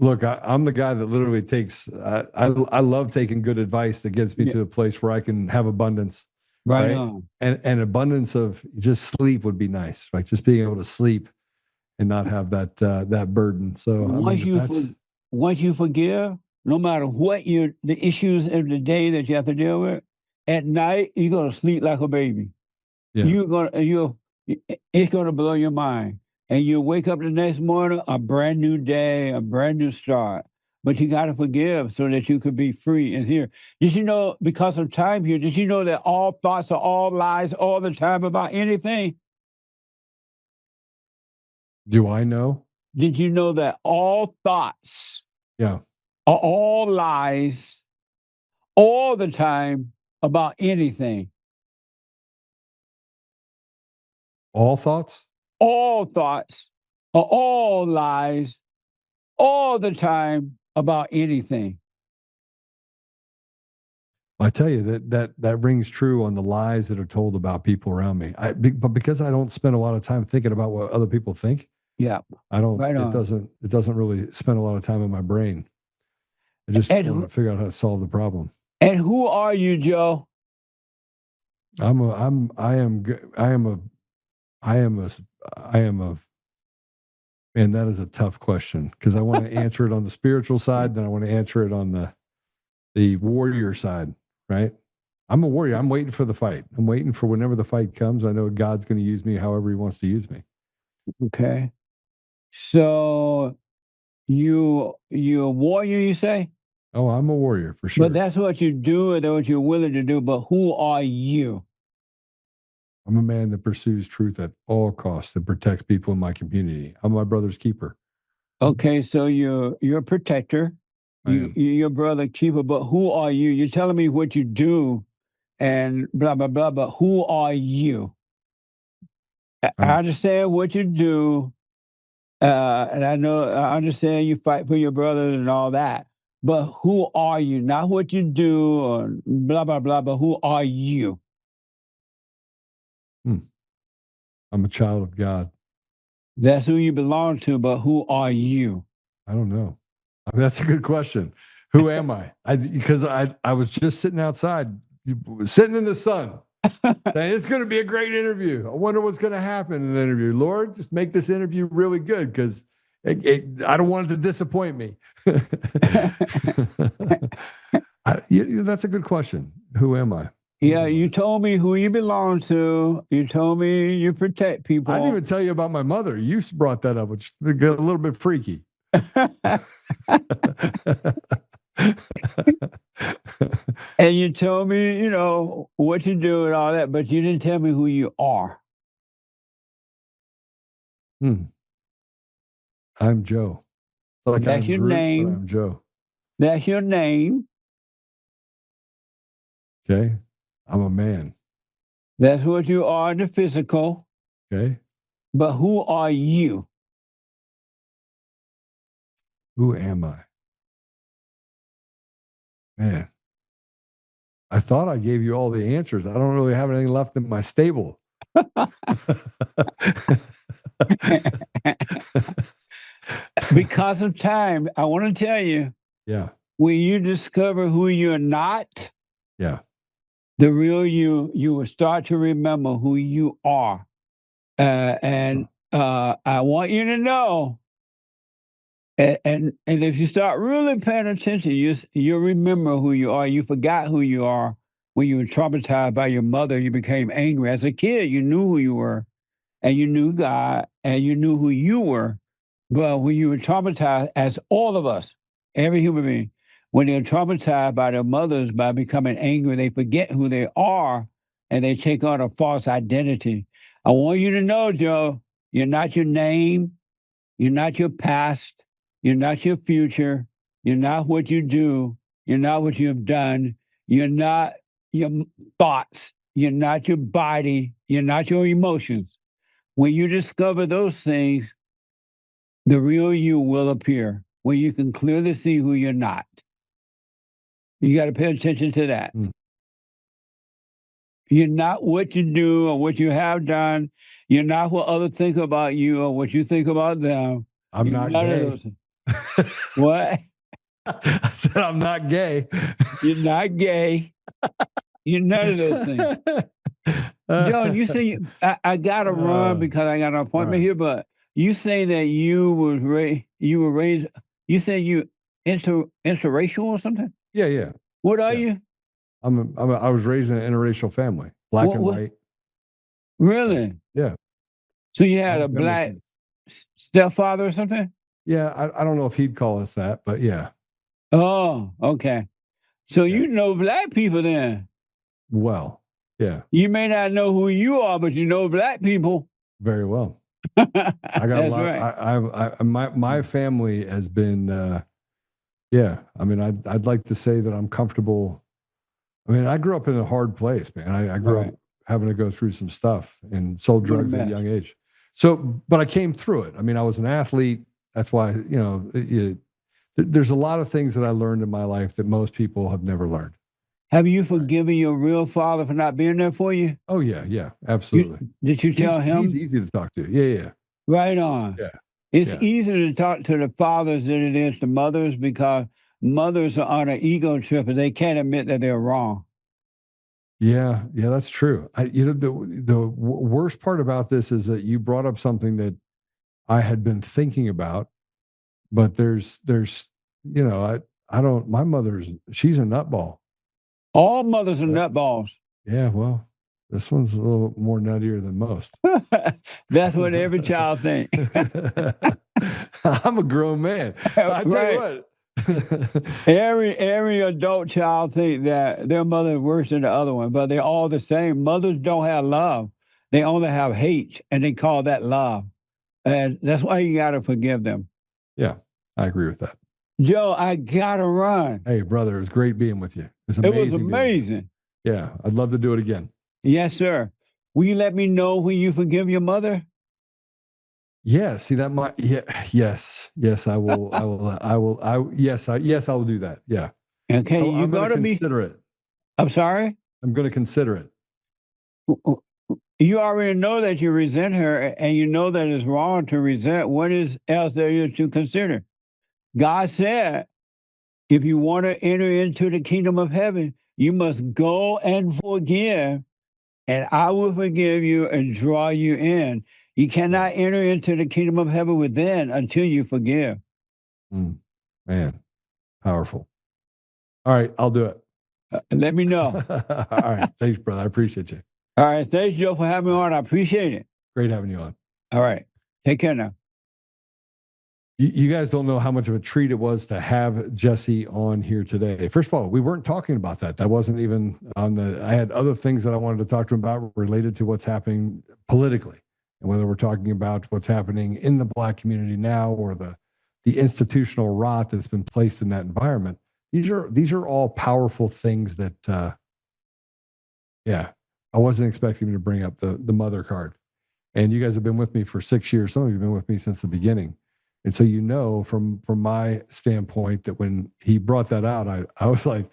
the guy that literally takes, I love taking good advice that gets me to a place where I can have abundance. Right on. And abundance of just sleep would be nice, right? Just being able to sleep and not have that burden. So once you forgive, no matter what the issues of the day that you have to deal with, at night, you're going to sleep like a baby. Yeah. It's going to blow your mind. And you wake up the next morning, a brand new day, a brand new start. But you got to forgive so that you could be free and here. Did you know, because of time here, did you know that all thoughts are all lies all the time about anything? Do I know? Did you know that all thoughts are all lies all the time about anything? All thoughts? All thoughts are all lies all the time about anything. I tell you that rings true on the lies that are told about people around me. But because I don't spend a lot of time thinking about what other people think. Yeah, I don't. Right on. It doesn't really spend a lot of time in my brain. I just want to figure out how to solve the problem. And who are you, Joe? I am a. Man, that is a tough question because I want to answer it on the spiritual side, then I want to answer it on the warrior side, right? I'm a warrior. I'm waiting for the fight. I'm waiting for whenever the fight comes. I know God's going to use me however he wants to use me. Okay. So you're a warrior, you say? Oh, I'm a warrior for sure. But that's what you do and that's what you're willing to do. But who are you? I'm a man that pursues truth at all costs and protects people in my community. I'm my brother's keeper. Okay, so you're a protector. You're your brother keeper, but who are you? You're telling me what you do and blah, blah, blah, but who are you? I understand what you do, and I understand you fight for your brothers and all that, but who are you? Not what you do or blah, blah, blah, but who are you? I'm a child of God. That's who you belong to, but who are you? I don't know. I mean, that's a good question. Who am I? Because I was just sitting outside, sitting in the sun, saying it's going to be a great interview. I wonder what's going to happen in the interview. Lord, just make this interview really good because I don't want it to disappoint me. That's a good question. Who am I? Yeah, you told me who you belong to. You told me you protect people. I didn't even tell you about my mother. You brought that up, which got a little bit freaky. And you told me, what you do and all that, but you didn't tell me who you are. I'm Joe. Like that's your name. I'm Joe. That's your name. Okay. I'm a man. That's what you are in the physical. Okay. But who are you? Who am I? Man, I thought I gave you all the answers. I don't really have anything left in my stable. Because of time, I want to tell you. Yeah. When you discover who you're not, the real you will start to remember who you are. And I want you to know, and if you start really paying attention, you'll remember who you are. You forgot who you are when you were traumatized by your mother. You became angry. As a kid, you knew who you were, and you knew God, and you knew who you were. Well, when you were traumatized, as all of us, every human being, when they're traumatized by their mothers, by becoming angry, they forget who they are and they take on a false identity. I want you to know, Joe, you're not your name, you're not your past, you're not your future, you're not what you do, you're not what you have done, you're not your thoughts, you're not your body, you're not your emotions. When you discover those things, the real you will appear where you can clearly see who you're not. You got to pay attention to that. Mm. You're not what you do or what you have done. You're not what others think about you or what you think about them. I'm You're not none of gay. those things. What? I said I'm not gay. You're not gay. You're none of those things. John, you say I got to run because I got an appointment here, but you say that you were raised. You say you interracial or something? Yeah. What are Yeah. you? I was raised in an interracial family, black and white. Really? Yeah. So you had All a family black things. stepfather or something? Yeah, I don't know if he'd call us that, but yeah. Oh, okay. So Yeah. you know black people then. Well, yeah, You may not know who you are, but you know black people. very well. I got a That's lot. right. My family has been. Yeah, I mean, I'd like to say that I'm comfortable. I mean, I grew up in a hard place, man. I grew up having to go through some stuff and sold What a drugs at a mess. young age. So, but I came through it. I mean, I was an athlete. That's why, there's a lot of things that I learned in my life that most people have never learned. Have you forgiven your real father for not being there for you? Oh yeah, absolutely. Did you tell him? He's easy to talk to. Yeah. Right on. Yeah. It's Yeah. easier to talk to the fathers than it is to mothers because mothers are on an ego trip and they can't admit that they're wrong. Yeah, that's true. The worst part about this is that you brought up something that I had been thinking about, but there's I don't. She's a nutball. All mothers are nutballs. Yeah, well, this one's a little more nuttier than most. That's what every child thinks. I'm a grown man. I tell you what. Every adult child thinks that their mother is worse than the other one, but they're all the same. Mothers don't have love. They only have hate, and they call that love. And that's why you got to forgive them. Yeah, I agree with that. Joe, I got to run. Hey, brother, it was great being with you. It was amazing. Yeah, I'd love to do it again. Yes, sir. Will you let me know when you forgive your mother? Yeah, see that might. Yeah, yes, I will. I will. Yes, I will do that. Yeah. Okay, I'm going to consider it. I'm sorry. I'm going to consider it. You already know that you resent her, and you know that it's wrong to resent. What else there is to consider? God said, if you want to enter into the kingdom of heaven, you must go and forgive, and I will forgive you and draw you in. You cannot enter into the kingdom of heaven within until you forgive. Man, powerful. All right, I'll do it. Let me know. All right. Thanks, brother. I appreciate you. All right. Thanks, Joe, for having me on. I appreciate it. Great having you on. All right. Take care now. You guys don't know how much of a treat it was to have Jesse on here today. First of all, we weren't talking about that. That wasn't even on the. I had other things that I wanted to talk to him about related to what's happening politically, and whether we're talking about what's happening in the Black community now or the institutional rot that's been placed in that environment. These are all powerful things that, I wasn't expecting him to bring up the mother card. And you guys have been with me for 6 years. Some of you have been with me since the beginning. And so, from my standpoint, that when he brought that out, I was like,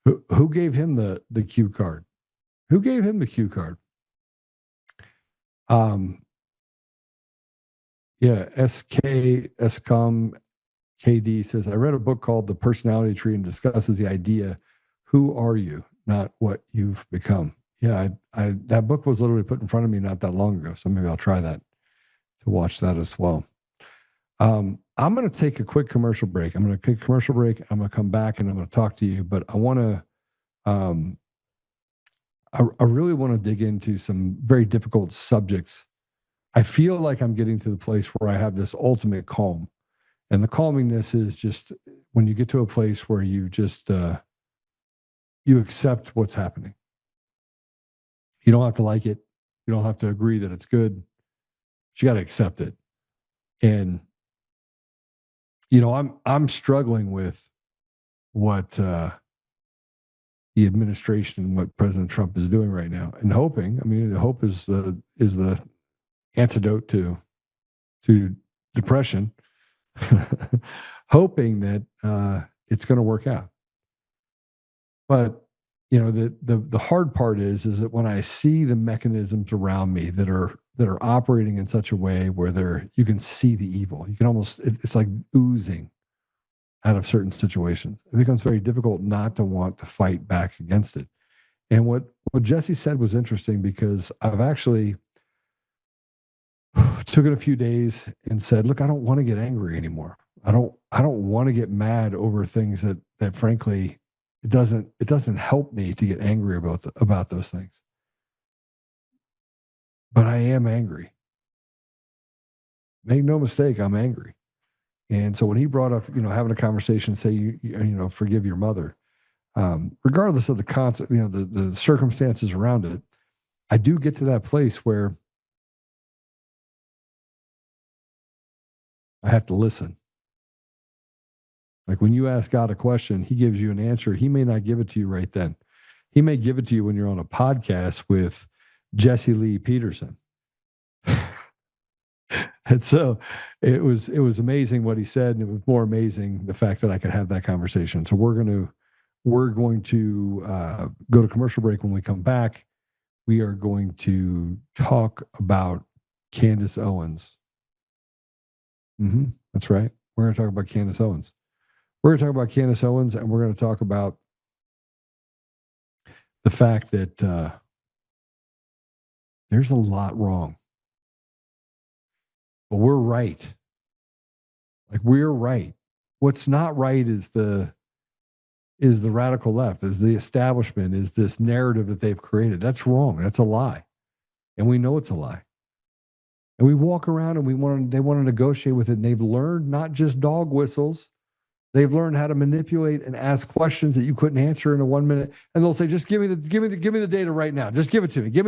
who gave him the cue card? Who gave him the cue card? SKSCOM KD says, I read a book called The Personality Tree and discusses the idea, who are you, not what you've become. Yeah, that book was literally put in front of me not that long ago. So maybe I'll try that, to watch that as well. I'm going to take a quick commercial break. I'm going to take a commercial break. I'm going to come back and I'm going to talk to you, but I want to, I really want to dig into some very difficult subjects I feel like I'm getting to the place where I have this ultimate calm. And the calmingness is just when you get to a place where you just, you accept what's happening. You don't have to like it. You don't have to agree that it's good. But you got to accept it. And, I'm struggling with what the administration and what President Trump is doing right now, and hoping. I mean, hope is the antidote to depression. Hoping that it's going to work out. But the hard part is that when I see the mechanisms around me that are operating in such a way where you can see the evil, you can almost, it's like oozing out of certain situations. It becomes very difficult not to want to fight back against it. And what Jesse said was interesting, because I've actually took it a few days and said, look, I don't want to get angry anymore. I don't want to get mad over things that frankly, it doesn't help me to get angry about those things. But I am angry. Make no mistake, I'm angry. And so when he brought up, having a conversation, say, you forgive your mother, regardless of the concept, the circumstances around it, I do get to that place where I have to listen. Like when you ask God a question, he gives you an answer. He may not give it to you right then. He may give it to you when you're on a podcast with Jesse Lee Peterson. And so it was amazing what he said, and it was more amazing the fact that I could have that conversation. So we're going to go to commercial break. When we come back, we are going to talk about Candace Owens. That's right. We're going to talk about Candace Owens. We're going to talk about Candace Owens, and we're going to talk about the fact that there's a lot wrong. But we're right. Like, we're right. What's not right is the radical left, is the establishment, is this narrative that they've created. That's wrong. That's a lie. And we know it's a lie. And we walk around and they want to negotiate with it. And they've learned not just dog whistles. They've learned how to manipulate and ask questions that you couldn't answer in a 1 minute. And they'll say, just give me the data right now. Just give it to me. Give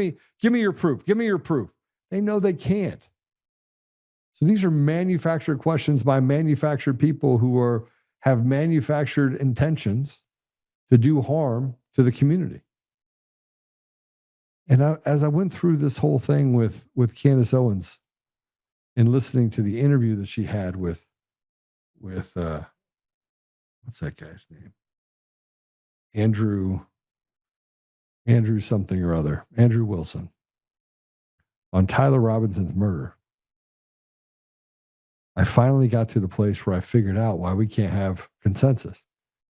me your proof. Give me your proof. They know they can't. So these are manufactured questions by manufactured people who have manufactured intentions to do harm to the community. And as I went through this whole thing with Candace Owens and listening to the interview that she had with what's that guy's name? Andrew something or other, Andrew Wilson, on Tyler Robinson's murder. I finally got to the place where I figured out why we can't have consensus.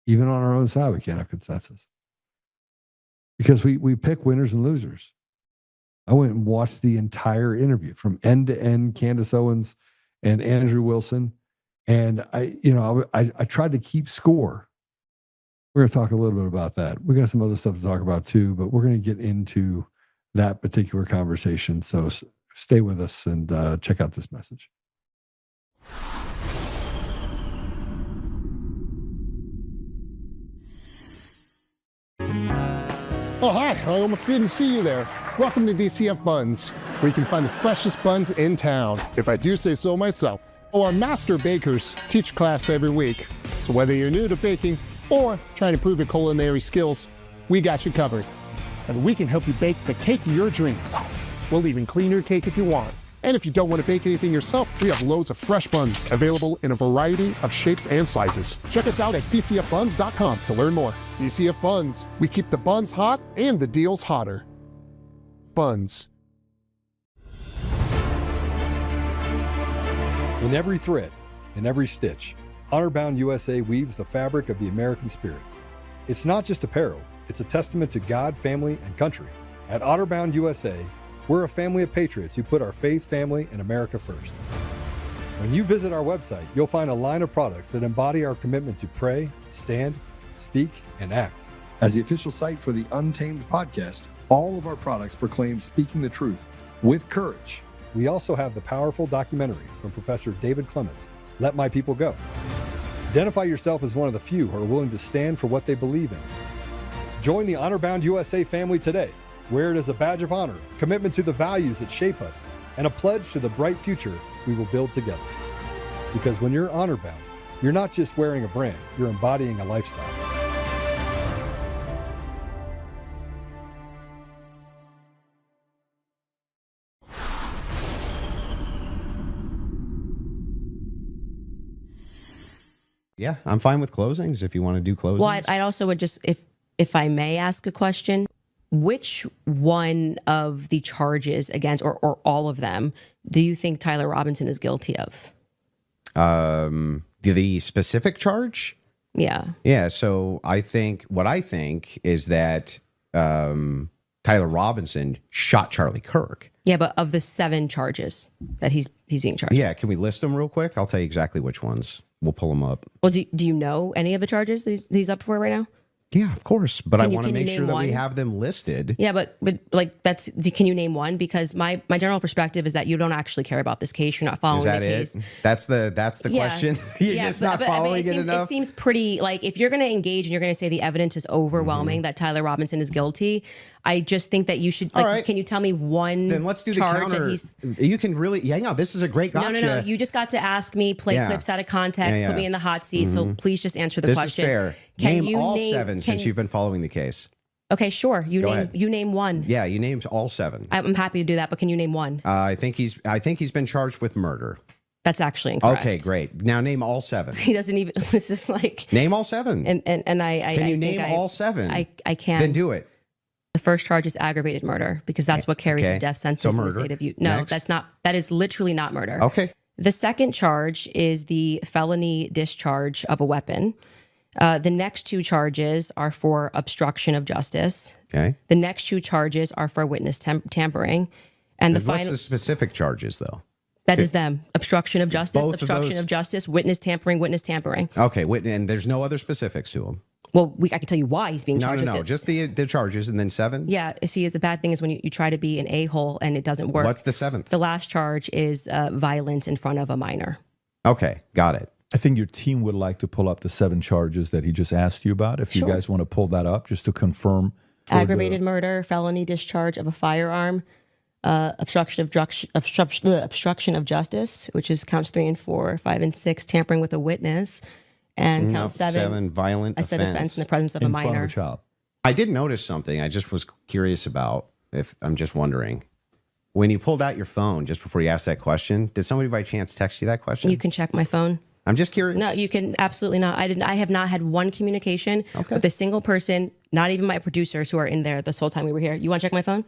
Even on our own side, we can't have consensus. Because we pick winners and losers. I went and watched the entire interview from end to end, Candace Owens and Andrew Wilson. And I tried to keep score. We're going to talk a little bit about that. We got some other stuff to talk about too, but we're going to get into that particular conversation. So stay with us and check out this message. Oh, hi. I almost didn't see you there. Welcome to DCF Buns, where you can find the freshest buns in town, if I do say so myself. Our master bakers teach class every week. So whether you're new to baking or trying to improve your culinary skills, we got you covered. And we can help you bake the cake of your dreams. We'll even clean your cake if you want. And if you don't want to bake anything yourself, we have loads of fresh buns available in a variety of shapes and sizes. Check us out at dcfbuns.com to learn more. DCF Buns. We keep the buns hot and the deals hotter. Buns. In every thread, in every stitch, Honor-Bound USA weaves the fabric of the American spirit. It's not just apparel, it's a testament to God, family, and country. At Honor-Bound USA, we're a family of patriots who put our faith, family, and America first. When you visit our website, you'll find a line of products that embody our commitment to pray, stand, speak, and act. As the official site for the Untamed podcast, all of our products proclaim speaking the truth with courage we also have the powerful documentary from Professor David Clements, Let My People Go. Identify yourself as one of the few who are willing to stand for what they believe in. Join the Honor-Bound USA family today. Wear it as a badge of honor, commitment to the values that shape us, and a pledge to the bright future we will build together. Because when you're honor-bound, you're not just wearing a brand, you're embodying a lifestyle. Yeah, I'm fine with closings if you want to do closings. Well, I also would just, if I may ask a question, which one of the charges against, or all of them, do you think Tyler Robinson is guilty of? The specific charge? Yeah. Yeah, so what I think is that Tyler Robinson shot Charlie Kirk. Yeah, but of the 7 charges that he's being charged. Yeah, can we list them real quick? I'll tell you exactly which ones. We'll pull them up. Well, do you know any of the charges that he's up for right now? Yeah, of course. But I want to make name sure that we one? have them listed. Yeah, but like can you name one? Because my general perspective is that you don't actually care about this case. You're not following Is that the it? case. That's the Yeah. question. You're just not following it enough. It seems pretty, like, if you're going to engage and you're going to say the evidence is overwhelming that Tyler Robinson is guilty, I just think that you should, like, All right. can you tell me one Then let's do the charge counter. that he's... You can really, hang on. This is a great gotcha. No. You just got to ask me, play Yeah. clips out of context, Yeah. put me in the hot seat. So please just answer the This question. is fair. Name all 7 since you've been following the case. Okay, sure. Go ahead. You name one. Yeah, you named all 7. I'm happy to do that, but can you name one? I think he's been charged with murder. That's actually incorrect. Okay, great. Now name all 7. He doesn't even. This is like. Name all 7. And I. Can you I think name all 7? I can. Then do it. The first charge is aggravated murder because that's what carries Okay. a death So sentence in the murder. state of Utah. No, Next. that's not. That is literally not murder. Okay. The second charge is the felony discharge of a weapon. The next 2 charges are for obstruction of justice. Okay. The next 2 charges are for witness tampering. And the What's final, the specific charges, though? that is them. Obstruction of justice, Both of obstruction those? of justice, witness tampering, witness tampering. Okay, and there's no other specifics to them. Well, I can tell you why he's being charged with No. it. Just the charges and then 7? Yeah, see, the bad thing is when you try to be an a-hole and it doesn't work. What's the 7th? The last charge is violence in front of a minor. Okay, got it. I think your team would like to pull up the 7 charges that he just asked you about. If Sure. you guys want to pull that up, just to confirm. for Aggravated murder, felony discharge of a firearm, obstruction of justice, which is counts 3 and 4, 5 and 6, tampering with a witness, and count 7, violent I said offense in the presence of in a front of minor. a child. I did notice something. I just was curious about. If I'm just wondering, when you pulled out your phone just before you asked that question, did somebody by chance text you that question? You can check my phone. I'm just curious. No, you can absolutely not. I have not had one communication with a single person, not even my producers who are in there this whole time we were here. You want to check my phone?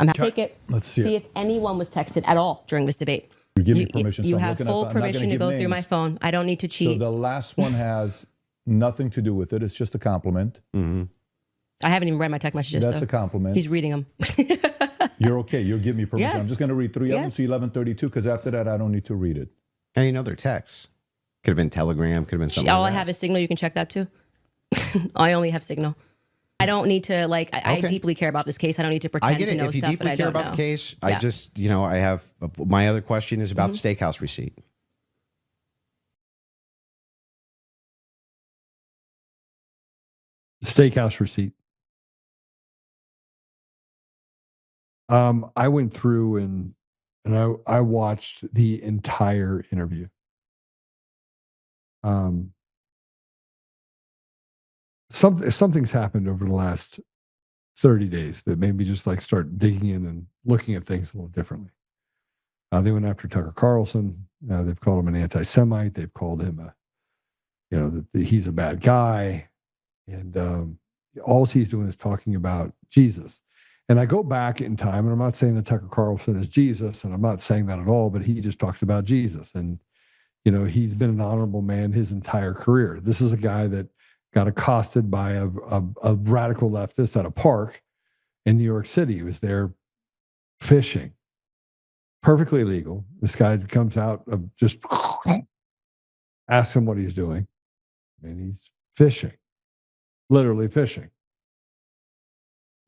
I'm happy to take it. Let's see it. if anyone was texted at all during this debate. You give me permission. You so I'm have looking at full the- I'm not gonna permission to give go through my names. phone. I don't need to So cheat. the last one has nothing to do with it. It's just a compliment. I haven't even read my text messages. That's so a compliment. He's reading them. You're okay. You'll give me permission. I'm Yes. just going to read 3 of them Yes. to 1132 because after that, I don't need to read it. And you know their texts. Could have been Telegram. Could have been something. All like I that. have is Signal. You can check that too. I only have Signal. I don't need to, like, I Okay. deeply care about this case. I don't need to I pretend get to it. know If you stuff that deeply I care don't about know. the case, Yeah. I just, I have my other question is about the steakhouse receipt. Steakhouse receipt. I went through and I watched the entire interview. Something's happened over the last 30 days that made me just like start digging in and looking at things a little differently. They went after Tucker Carlson. They've called him an anti-Semite. They've called him that he's a bad guy. And all he's doing is talking about Jesus. And I go back in time, and I'm not saying that Tucker Carlson is Jesus, and I'm not saying that at all, but he just talks about Jesus. And, he's been an honorable man his entire career. This is a guy that got accosted by a radical leftist at a park in New York City. He was there fishing. Perfectly legal. This guy comes out of just asks him what he's doing, and he's fishing. Literally fishing.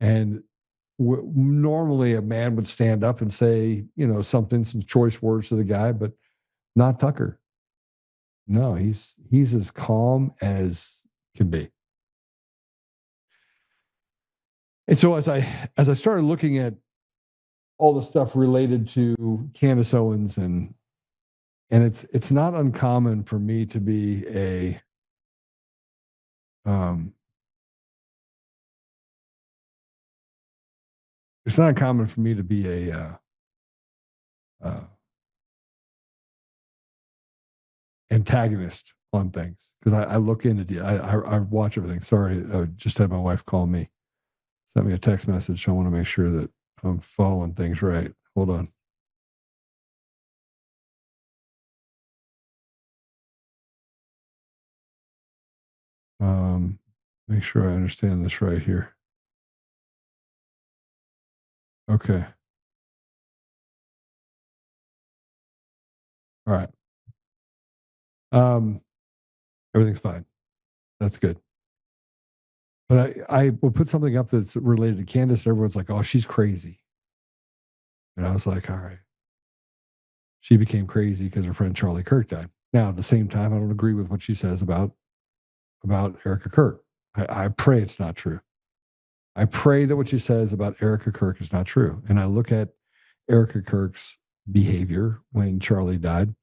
And normally a man would stand up and say, some choice words to the guy, but not Tucker. No, he's as calm as can be. And so as I started looking at all the stuff related to Candace Owens, and it's not uncommon for me to be it's not uncommon for me to be a antagonist on things, because I look into I watch everything. Sorry, I just had my wife call me, sent me a text message. So I want to make sure that I'm following things right. Hold on. Make sure I understand this right here. Okay. All right. Everything's fine. That's good. But I will put something up that's related to Candace. Everyone's like, oh, she's crazy. And I was like, all right. She became crazy because her friend Charlie Kirk died. Now, at the same time, I don't agree with what she says about Erica Kirk. I pray it's not true. I pray that what she says about Erica Kirk is not true. And I look at Erica Kirk's behavior when Charlie died,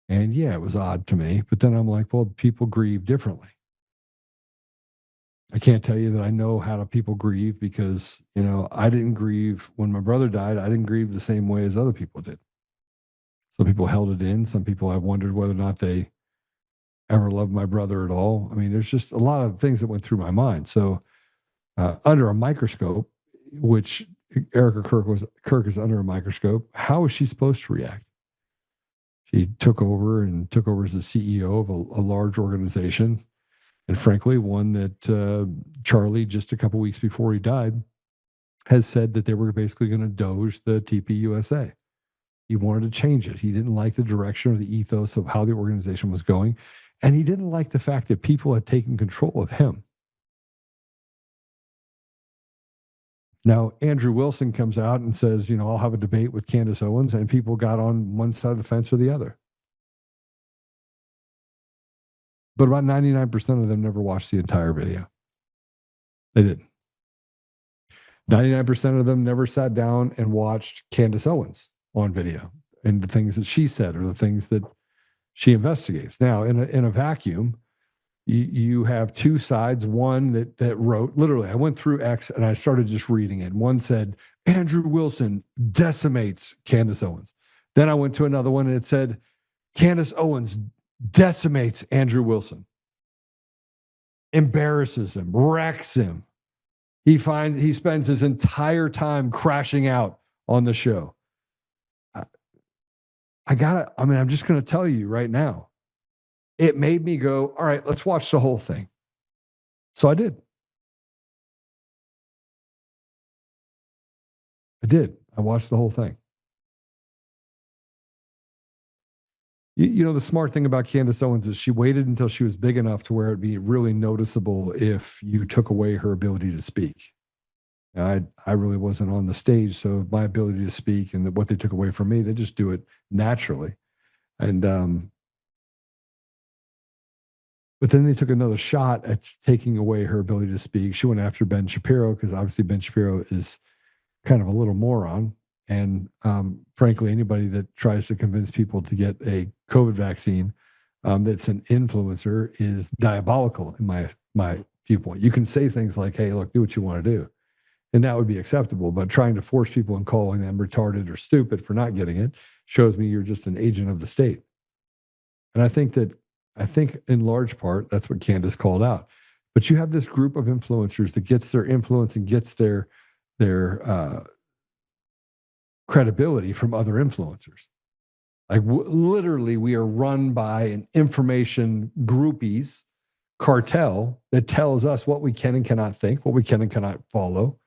and yeah, it was odd to me. But then I'm like, well, people grieve differently. I can't tell you that I know how people grieve, because, I didn't grieve when my brother died. I didn't grieve the same way as other people did. Some people held it in. Some people, I wondered whether or not they ever loved my brother at all. I mean, there's just a lot of things that went through my mind. So under a microscope, which Erica Kirk is under a microscope, how is she supposed to react? She took over as the CEO of a large organization, and frankly, one that Charlie, just a couple weeks before he died, has said that they were basically going to doge the TPUSA. He wanted to change it. He didn't like the direction or the ethos of how the organization was going. And he didn't like the fact that people had taken control of him. Now, Andrew Wilson comes out and says, I'll have a debate with Candace Owens, and people got on one side of the fence or the other. But about 99% of them never watched the entire video. They didn't. 99% of them never sat down and watched Candace Owens on video and the things that she said or the things that she investigates. Now, in a vacuum, you have two sides. One that wrote, literally, I went through X and I started just reading it. One said, Andrew Wilson decimates Candace Owens. Then I went to another one and it said, Candace Owens decimates Andrew Wilson, embarrasses him, wrecks him. He spends his entire time crashing out on the show. I'm just going to tell you right now, it made me go, all right, let's watch the whole thing. So I did. I watched the whole thing. The smart thing about Candace Owens is she waited until she was big enough to where it'd be really noticeable if you took away her ability to speak. Now, I really wasn't on the stage, so my ability to speak and what they took away from me, they just do it naturally. And but then they took another shot at taking away her ability to speak. She went after Ben Shapiro, because obviously Ben Shapiro is kind of a little moron. And frankly, anybody that tries to convince people to get a COVID vaccine that's an influencer is diabolical in my viewpoint. You can say things like, hey, look, do what you want to do. And that would be acceptable. But trying to force people and calling them retarded or stupid for not getting it shows me you're just an agent of the state. And I think in large part, that's what Candace called out. But you have this group of influencers that gets their influence and gets their credibility from other influencers. Like literally, we are run by an information groupies cartel that tells us what we can and cannot think, what we can and cannot follow.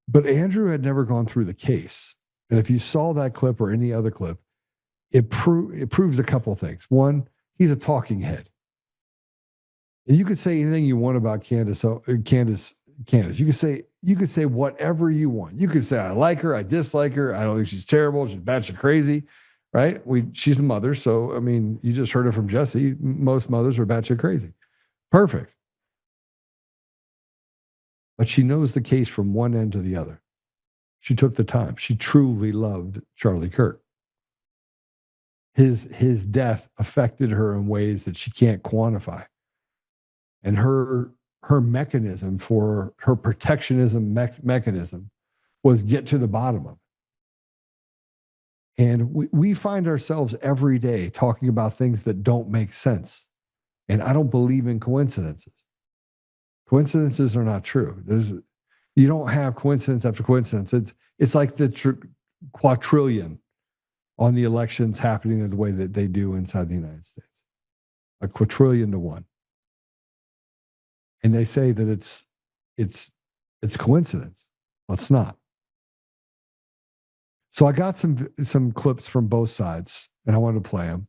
But Andrew had never gone through the case. And if you saw that clip or any other clip, it proves a couple of things. One, he's a talking head. And you could say anything you want about Candace. You could say whatever you want. You could say, I like her, I dislike her, I don't think she's terrible, she's batshit crazy, right? She's a mother, so I mean, you just heard it from Jesse. Most mothers are batshit crazy. Perfect. But she knows the case from one end to the other. She took the time. She truly loved Charlie Kirk. His death affected her in ways that she can't quantify. And her mechanism for her protectionism mechanism was get to the bottom of it. And we find ourselves every day talking about things that don't make sense. And I don't believe in coincidences. Coincidences are not true. You don't have coincidence after coincidence. It's like the quadrillion on the elections happening the way that they do inside the United States. A quadrillion to one. And they say that it's coincidence. Well, it's not. So I got some clips from both sides, and I wanted to play them.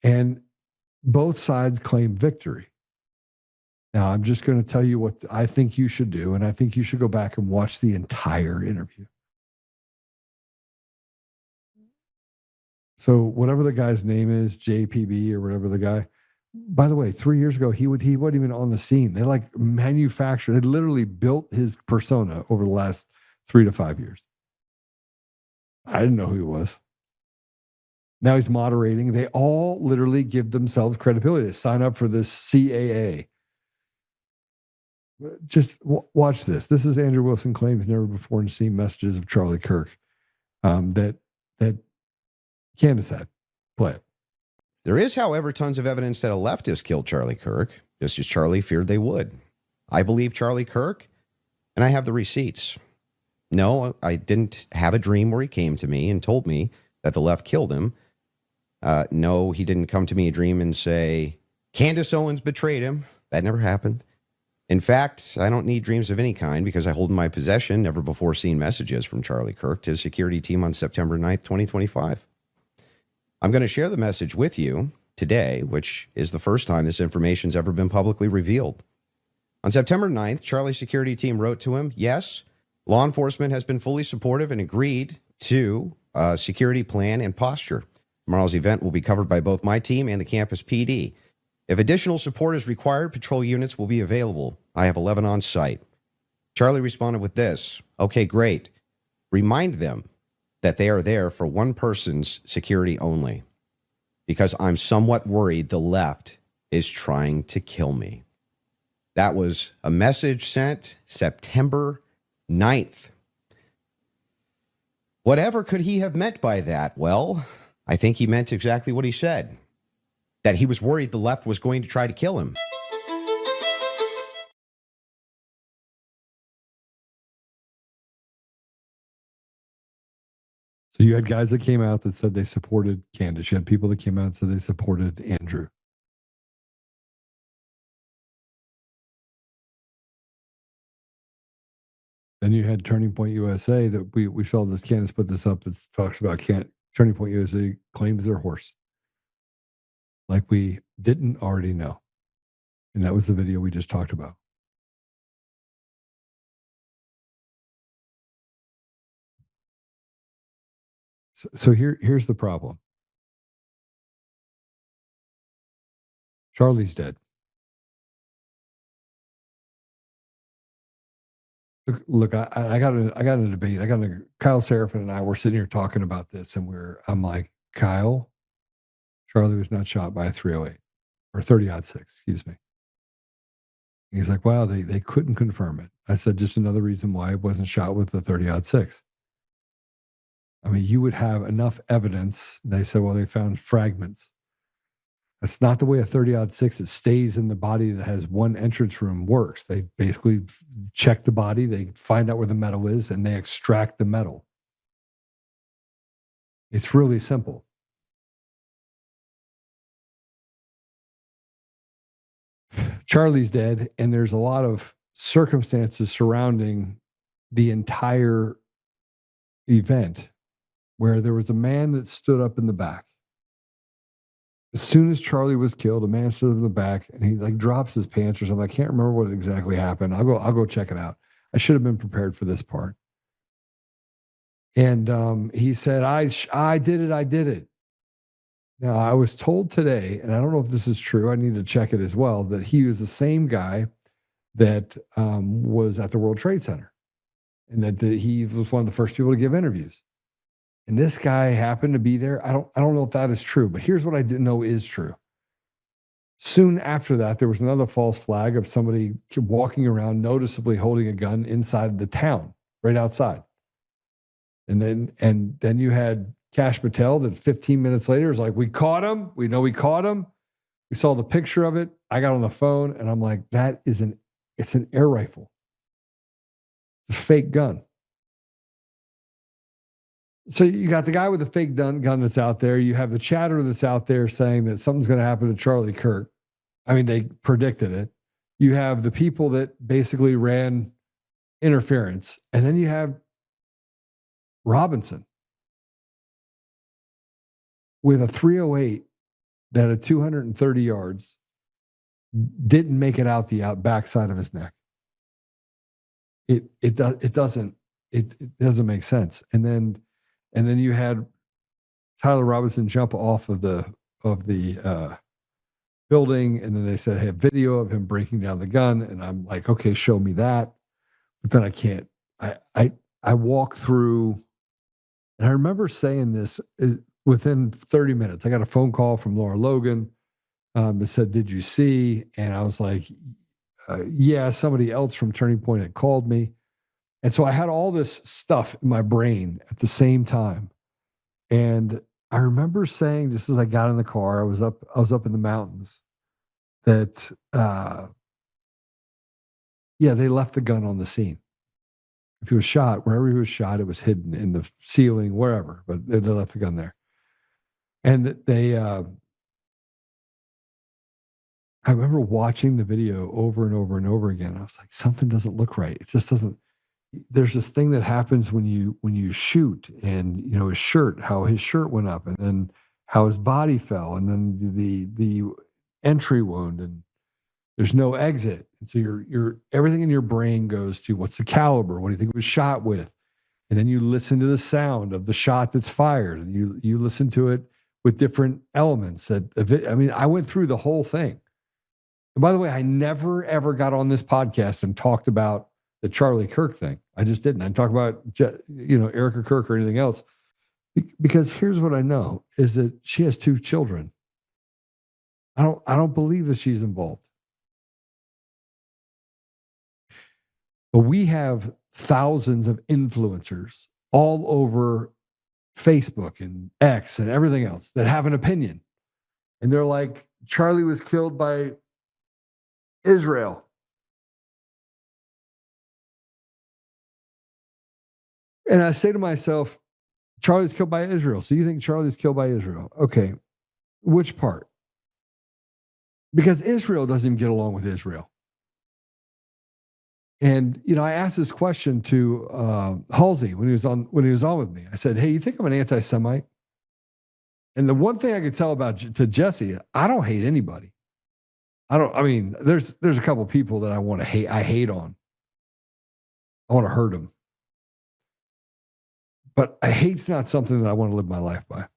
And both sides claim victory. Now, I'm just going to tell you what I think you should do, and I think you should go back and watch the entire interview. So whatever the guy's name is, JPB or whatever the guy, by the way, 3 years ago, he wasn't even on the scene. They like manufactured, they literally built his persona over the last 3 to 5 years. I didn't know who he was. Now he's moderating. They all literally give themselves credibility. They sign up for this CAA. Just watch this. This is Andrew Wilson claims never before seen messages of Charlie Kirk that Candace had. Play it. There is, however, tons of evidence that a leftist killed Charlie Kirk, just as Charlie feared they would. I believe Charlie Kirk, and I have the receipts. No, I didn't have a dream where he came to me and told me that the left killed him. No, he didn't come to me a dream and say, Candace Owens betrayed him. That never happened. In fact, I don't need dreams of any kind because I hold in my possession never before seen messages from Charlie Kirk to his security team on September 9th, 2025. I'm going to share the message with you today, which is the first time this information's ever been publicly revealed. On September 9th, Charlie's security team wrote to him, yes, law enforcement has been fully supportive and agreed to a security plan and posture. Tomorrow's event will be covered by both my team and the campus PD. If additional support is required, patrol units will be available. I have 11 on site. Charlie responded with this, okay, great. Remind them that they are there for one person's security only, because I'm somewhat worried the left is trying to kill me. That was a message sent September 9th. Whatever could he have meant by that? Well, I think he meant exactly what he said, that he was worried the left was going to try to kill him. So you had guys that came out that said they supported Candace. You had people that came out and said they supported Andrew. Then you had Turning Point USA that we saw this. Candace put this up that talks about Turning Point USA claims their horse. Like we didn't already know. And that was the video we just talked about. So here's the problem. Charlie's dead. Look, I got a debate. Kyle Seraphin and I were sitting here talking about this, and I'm like, Kyle, Charlie was not shot by a 308 or 30-06, excuse me. And he's like, wow, they couldn't confirm it. I said, just another reason why it wasn't shot with the 30-06. I mean, you would have enough evidence. They said, well, they found fragments. That's not the way a 30-06 that stays in the body that has one entrance room works. They basically check the body, they find out where the metal is, and they extract the metal. It's really simple. Charlie's dead, and there's a lot of circumstances surrounding the entire event where there was a man that stood up in the back. As soon as Charlie was killed, a man stood up in the back and he like drops his pants or something. I can't remember what exactly happened. I'll go check it out. I should have been prepared for this part. And he said, I did it. I did it. Now, I was told today, and I don't know if this is true, I need to check it as well, that he was the same guy that was at the World Trade Center, and that he was one of the first people to give interviews. And this guy happened to be there. I don't know if that is true, but here's what I didn't know is true. Soon after that, there was another false flag of somebody walking around noticeably holding a gun inside the town, right outside. And then you had Kash Patel that 15 minutes later is like, we caught him. We know we caught him. We saw the picture of it. I got on the phone and I'm like, it's an air rifle. It's a fake gun. So you got the guy with the fake gun that's out there. You have the chatter that's out there saying that something's going to happen to Charlie Kirk. I mean, they predicted it. You have the people that basically ran interference. And then you have Robinson with a 308 that at 230 yards didn't make it out the backside of his neck. It doesn't make sense. And then you had Tyler Robinson jump off of the building, and then they said, hey, a video of him breaking down the gun, and I'm like, okay, show me that. But then I can't. I walk through, and I remember saying this within 30 minutes. I got a phone call from Laura Logan that said, did you see? And I was like, yeah, somebody else from Turning Point had called me. And so I had all this stuff in my brain at the same time. And I remember saying, just as I got in the car, I was up in the mountains, that, they left the gun on the scene. If he was shot, wherever he was shot, it was hidden in the ceiling, wherever, but they left the gun there. And they, I remember watching the video over and over and over again. I was like, something doesn't look right. It just doesn't. There's this thing that happens when you shoot, and his shirt, how his shirt went up, and then how his body fell, and then the entry wound, and there's no exit. And so you're everything in your brain goes to, what's the caliber? What do you think it was shot with? And then you listen to the sound of the shot that's fired, and you listen to it with different elements. I went through the whole thing. And by the way, I never ever got on this podcast and talked about the Charlie Kirk thing. I just didn't. I didn't talk about Erica Kirk or anything else, because here's what I know is that she has 2 children. I don't believe that she's involved. But we have thousands of influencers all over Facebook and X and everything else that have an opinion. And they're like, Charlie was killed by Israel. And I say to myself, Charlie's killed by Israel. So you think Charlie's killed by Israel? Okay. Which part? Because Israel doesn't even get along with Israel. And, I asked this question to Halsey when he was on with me. I said, hey, you think I'm an anti-Semite? And the one thing I could tell to Jesse, I don't hate anybody. There's a couple of people that I hate on. I want to hurt them. But hate's not something that I want to live my life by.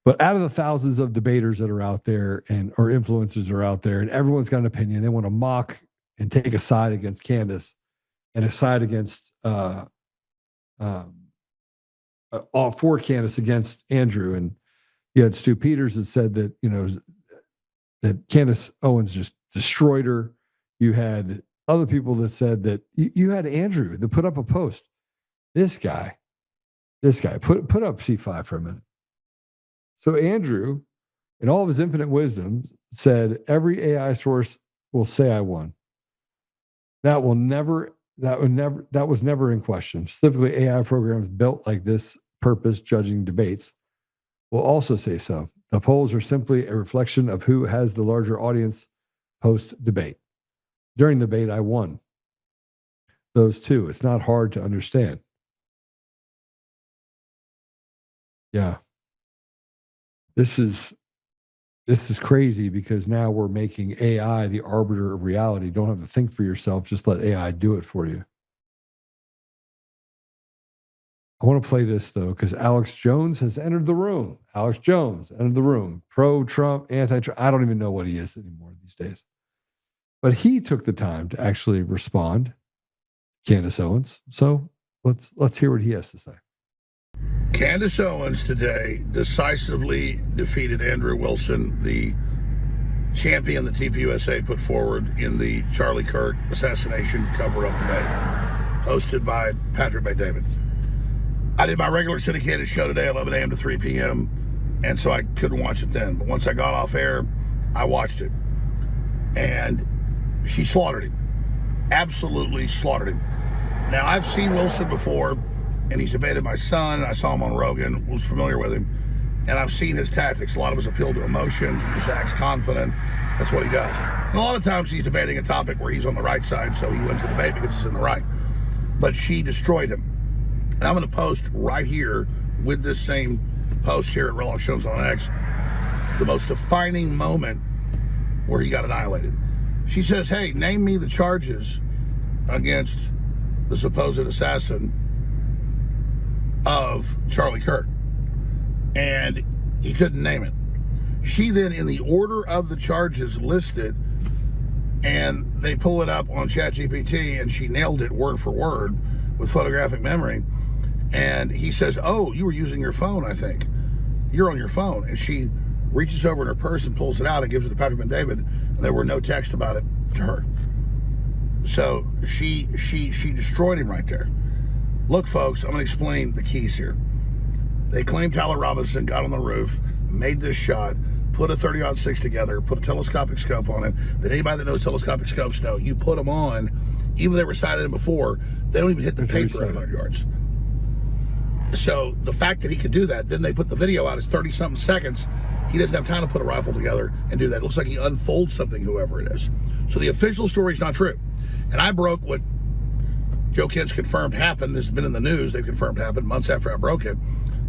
But out of the thousands of debaters that are out there or influencers that are out there, and everyone's got an opinion, they want to mock and take a side against Candace and a side against all 4 Candace against Andrew. And you had Stu Peters that said that, that Candace Owens just destroyed her. You had other people that said that you had Andrew that put up a post. This guy, put up C5 for a minute. So Andrew, in all of his infinite wisdom, said every AI source will say I won. That was never in question. Specifically, AI programs built like this purpose judging debates will also say so. The polls are simply a reflection of who has the larger audience post debate. During the debate, I won those 2. It's not hard to understand. Yeah. This is crazy because now we're making AI the arbiter of reality. Don't have to think for yourself. Just let AI do it for you. I want to play this, though, because Alex Jones has entered the room. Alex Jones entered the room. Pro-Trump, anti-Trump. I don't even know what he is anymore these days. But he took the time to actually respond, Candace Owens. So let's hear what he has to say. Candace Owens today decisively defeated Andrew Wilson, the champion the TPUSA put forward in the Charlie Kirk assassination cover-up debate, hosted by Patrick Bay David. I did my regular syndicated show today, 11 a.m. to 3 p.m., and so I couldn't watch it then. But once I got off air, I watched it. And she slaughtered him. Absolutely slaughtered him. Now, I've seen Wilson before, and he's debated my son, and I saw him on Rogan, was familiar with him, and I've seen his tactics. A lot of his appeal to emotion, he just acts confident. That's what he does. And a lot of times he's debating a topic where he's on the right side, so he wins the debate because he's in the right. But she destroyed him. And I'm going to post right here with this same post here at Relox Jones on X, the most defining moment where he got annihilated. She says, hey, name me the charges against the supposed assassin of Charlie Kirk. And he couldn't name it. She then, in the order of the charges listed, and they pull it up on ChatGPT, and she nailed it word for word with photographic memory. And he says, oh, you were using your phone, I think. You're on your phone. And she reaches over in her purse and pulls it out and gives it to Patrick Ben David, and there were no text about it to her. So she destroyed him right there. Look, folks, I'm going to explain the keys here. They claim Tyler Robinson got on the roof, made this shot, put a 30-06 together, put a telescopic scope on it. That anybody that knows telescopic scopes know, you put them on, even though they were sighted in before, they don't even hit the paper at 100 yards. So the fact that he could do that, then they put the video out, it's 30-something seconds. He doesn't have time to put a rifle together and do that. It looks like he unfolds something, whoever it is. So the official story is not true. And I broke what Joe Kent's confirmed happened. This has been in the news. They've confirmed happened months after I broke it.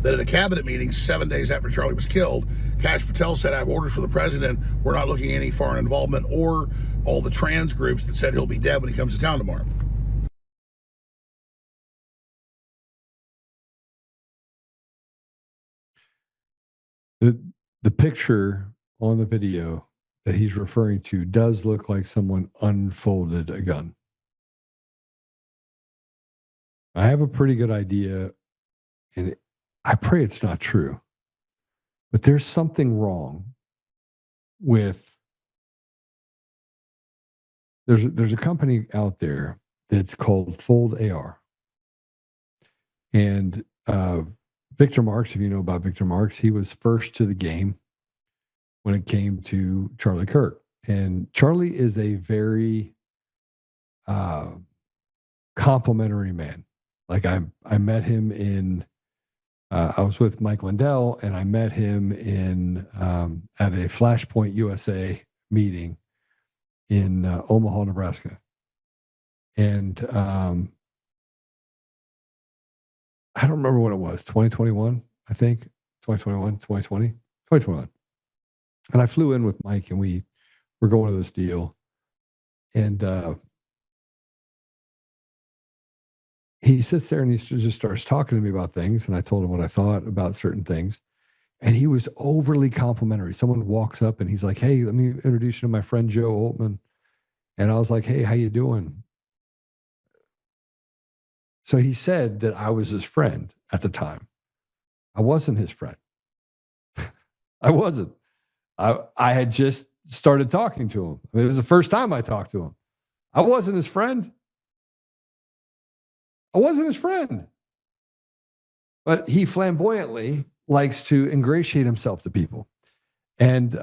That at a cabinet meeting 7 days after Charlie was killed, Kash Patel said, I have orders for the president. We're not looking at any foreign involvement or all the trans groups that said he'll be dead when he comes to town tomorrow. The picture on the video that he's referring to does look like someone unfolded a gun. I have a pretty good idea, and I pray it's not true, but there's something wrong with there's a company out there that's called Fold AR. And Victor Marks, if you know about Victor Marks, he was first to the game when it came to Charlie Kirk. And Charlie is a very complimentary man. Like I met him in, I was with Mike Lindell, and I met him in at a Flashpoint USA meeting in Omaha, Nebraska. And I don't remember what it was, 2021, I think, 2021, 2020, 2021. And I flew in with Mike, and we were going to this deal. And he sits there and he just starts talking to me about things. And I told him what I thought about certain things. And he was overly complimentary. Someone walks up and he's like, hey, let me introduce you to my friend, Joe Oltmann. And I was like, hey, how you doing? So he said that I was his friend at the time. I wasn't his friend. I wasn't. I had just started talking to him. I mean, it was the first time I talked to him. I wasn't his friend. I wasn't his friend. But he flamboyantly likes to ingratiate himself to people. And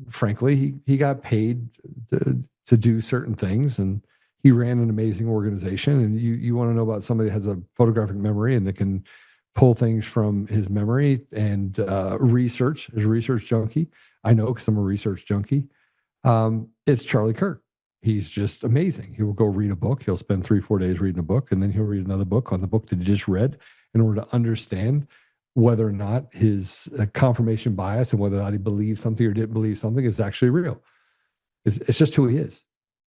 frankly, he got paid to do certain things, and he ran an amazing organization. And you want to know about somebody that has a photographic memory and that can pull things from his memory and research, as a research junkie. I know because I'm a research junkie. It's Charlie Kirk. He's just amazing. He will go read a book. He'll spend 3-4 days reading a book, and then he'll read another book on the book that he just read in order to understand whether or not his confirmation bias and whether or not he believed something or didn't believe something is actually real. It's just who he is,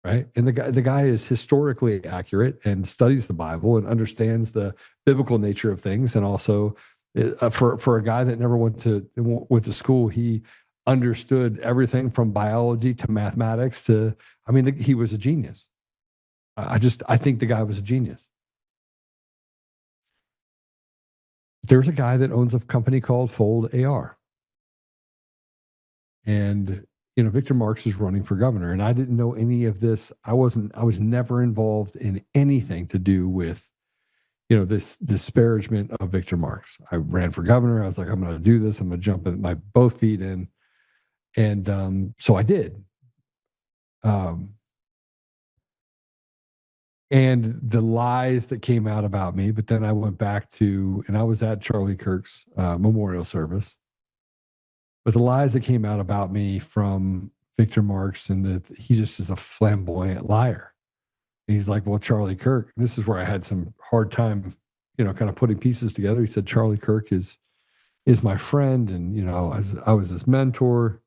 right? And the guy is historically accurate and studies the Bible and understands the biblical nature of things. And also, for a guy that never went to school, he understood everything from biology to mathematics to, I mean, he was a genius. I think the guy was a genius. There's a guy that owns a company called Fold AR. And, Victor Marx is running for governor, and I didn't know any of this. I was never involved in anything to do with, this disparagement of Victor Marx. I ran for governor. I was like, I'm going to do this. I'm going to jump in my both feet in. And so I did. And the lies that came out about me, but then I went back to, and I was at Charlie Kirk's memorial service. But the lies that came out about me from Victor Marx, and that he just is a flamboyant liar. And he's like, well, Charlie Kirk, this is where I had some hard time, kind of putting pieces together. He said, Charlie Kirk is my friend. And, I was his mentor.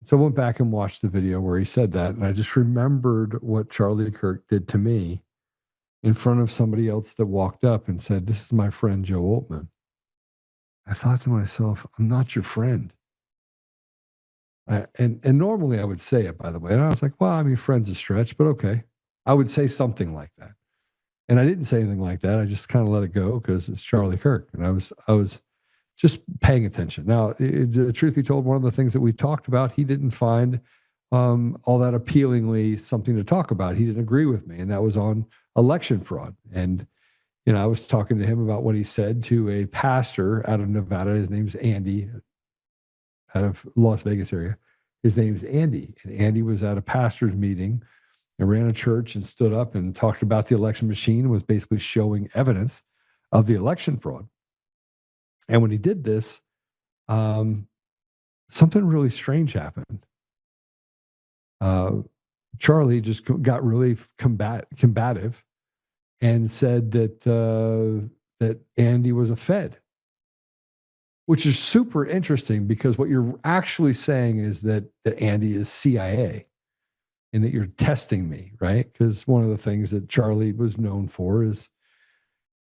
So I went back and watched the video where he said that. And I just remembered what Charlie Kirk did to me in front of somebody else that walked up and said, this is my friend, Joe Oltmann. I thought to myself, I'm not your friend. And normally I would say it, by the way. And I was like, well, I mean, friend's a stretch, but okay. I would say something like that. And I didn't say anything like that. I just kind of let it go because it's Charlie Kirk. And I was just paying attention. Now, the truth be told, one of the things that we talked about, he didn't find all that appealingly something to talk about. He didn't agree with me. And that was on election fraud. And, I was talking to him about what he said to a pastor out of Nevada. His name's Andy, out of Las Vegas area. His name's Andy. And Andy was at a pastor's meeting and ran a church and stood up and talked about the election machine, was basically showing evidence of the election fraud. And when he did this, something really strange happened. Charlie just got really combative and said that Andy was a Fed, which is super interesting because what you're actually saying is that Andy is CIA and that you're testing me, right? Because one of the things that Charlie was known for is,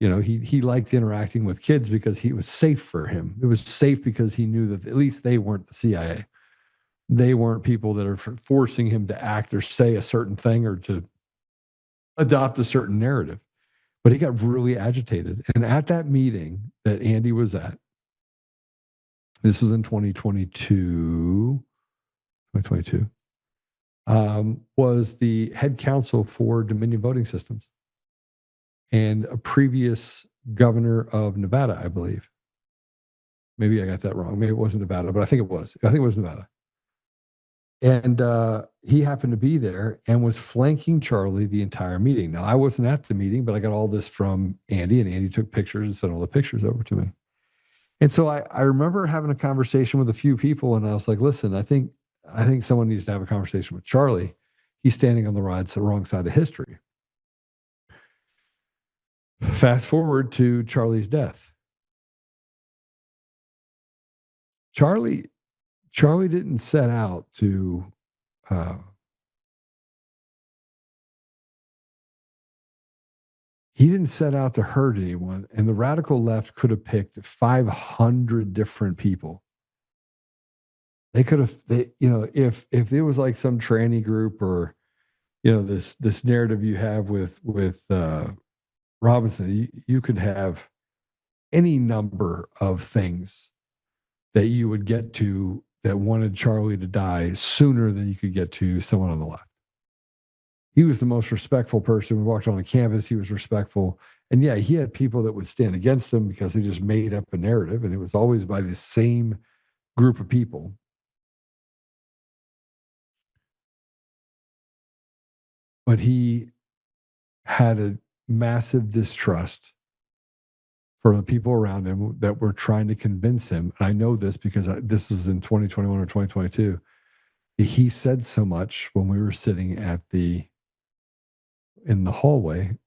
he liked interacting with kids because he was safe for him. It was safe because he knew that at least they weren't the CIA. They weren't people that are forcing him to act or say a certain thing or to adopt a certain narrative. But he got really agitated. And at that meeting that Andy was at, this was in 2022, was the head counsel for Dominion Voting Systems and a previous governor of Nevada, I believe. Maybe I got that wrong. Maybe it wasn't Nevada, but I think it was. I think it was Nevada. And he happened to be there and was flanking Charlie the entire meeting. Now, I wasn't at the meeting, but I got all this from Andy, and Andy took pictures and sent all the pictures over to me. And so I remember having a conversation with a few people, and I was like, listen, I think someone needs to have a conversation with Charlie. He's standing on the wrong side of history. Fast forward to Charlie's death. Charlie didn't set out to he didn't set out to hurt anyone, and the radical left could have picked 500 different people. They could have, if it was like some tranny group or, this narrative you have with Robinson, you could have any number of things that you would get to that wanted Charlie to die sooner than you could get to someone on the left. He was the most respectful person. We walked on the campus. He was respectful. And yeah, he had people that would stand against him because they just made up a narrative. And it was always by the same group of people. But he had a massive distrust for the people around him that were trying to convince him. And I know this because this is in 2021 or 2022. He said so much when we were sitting in the hallway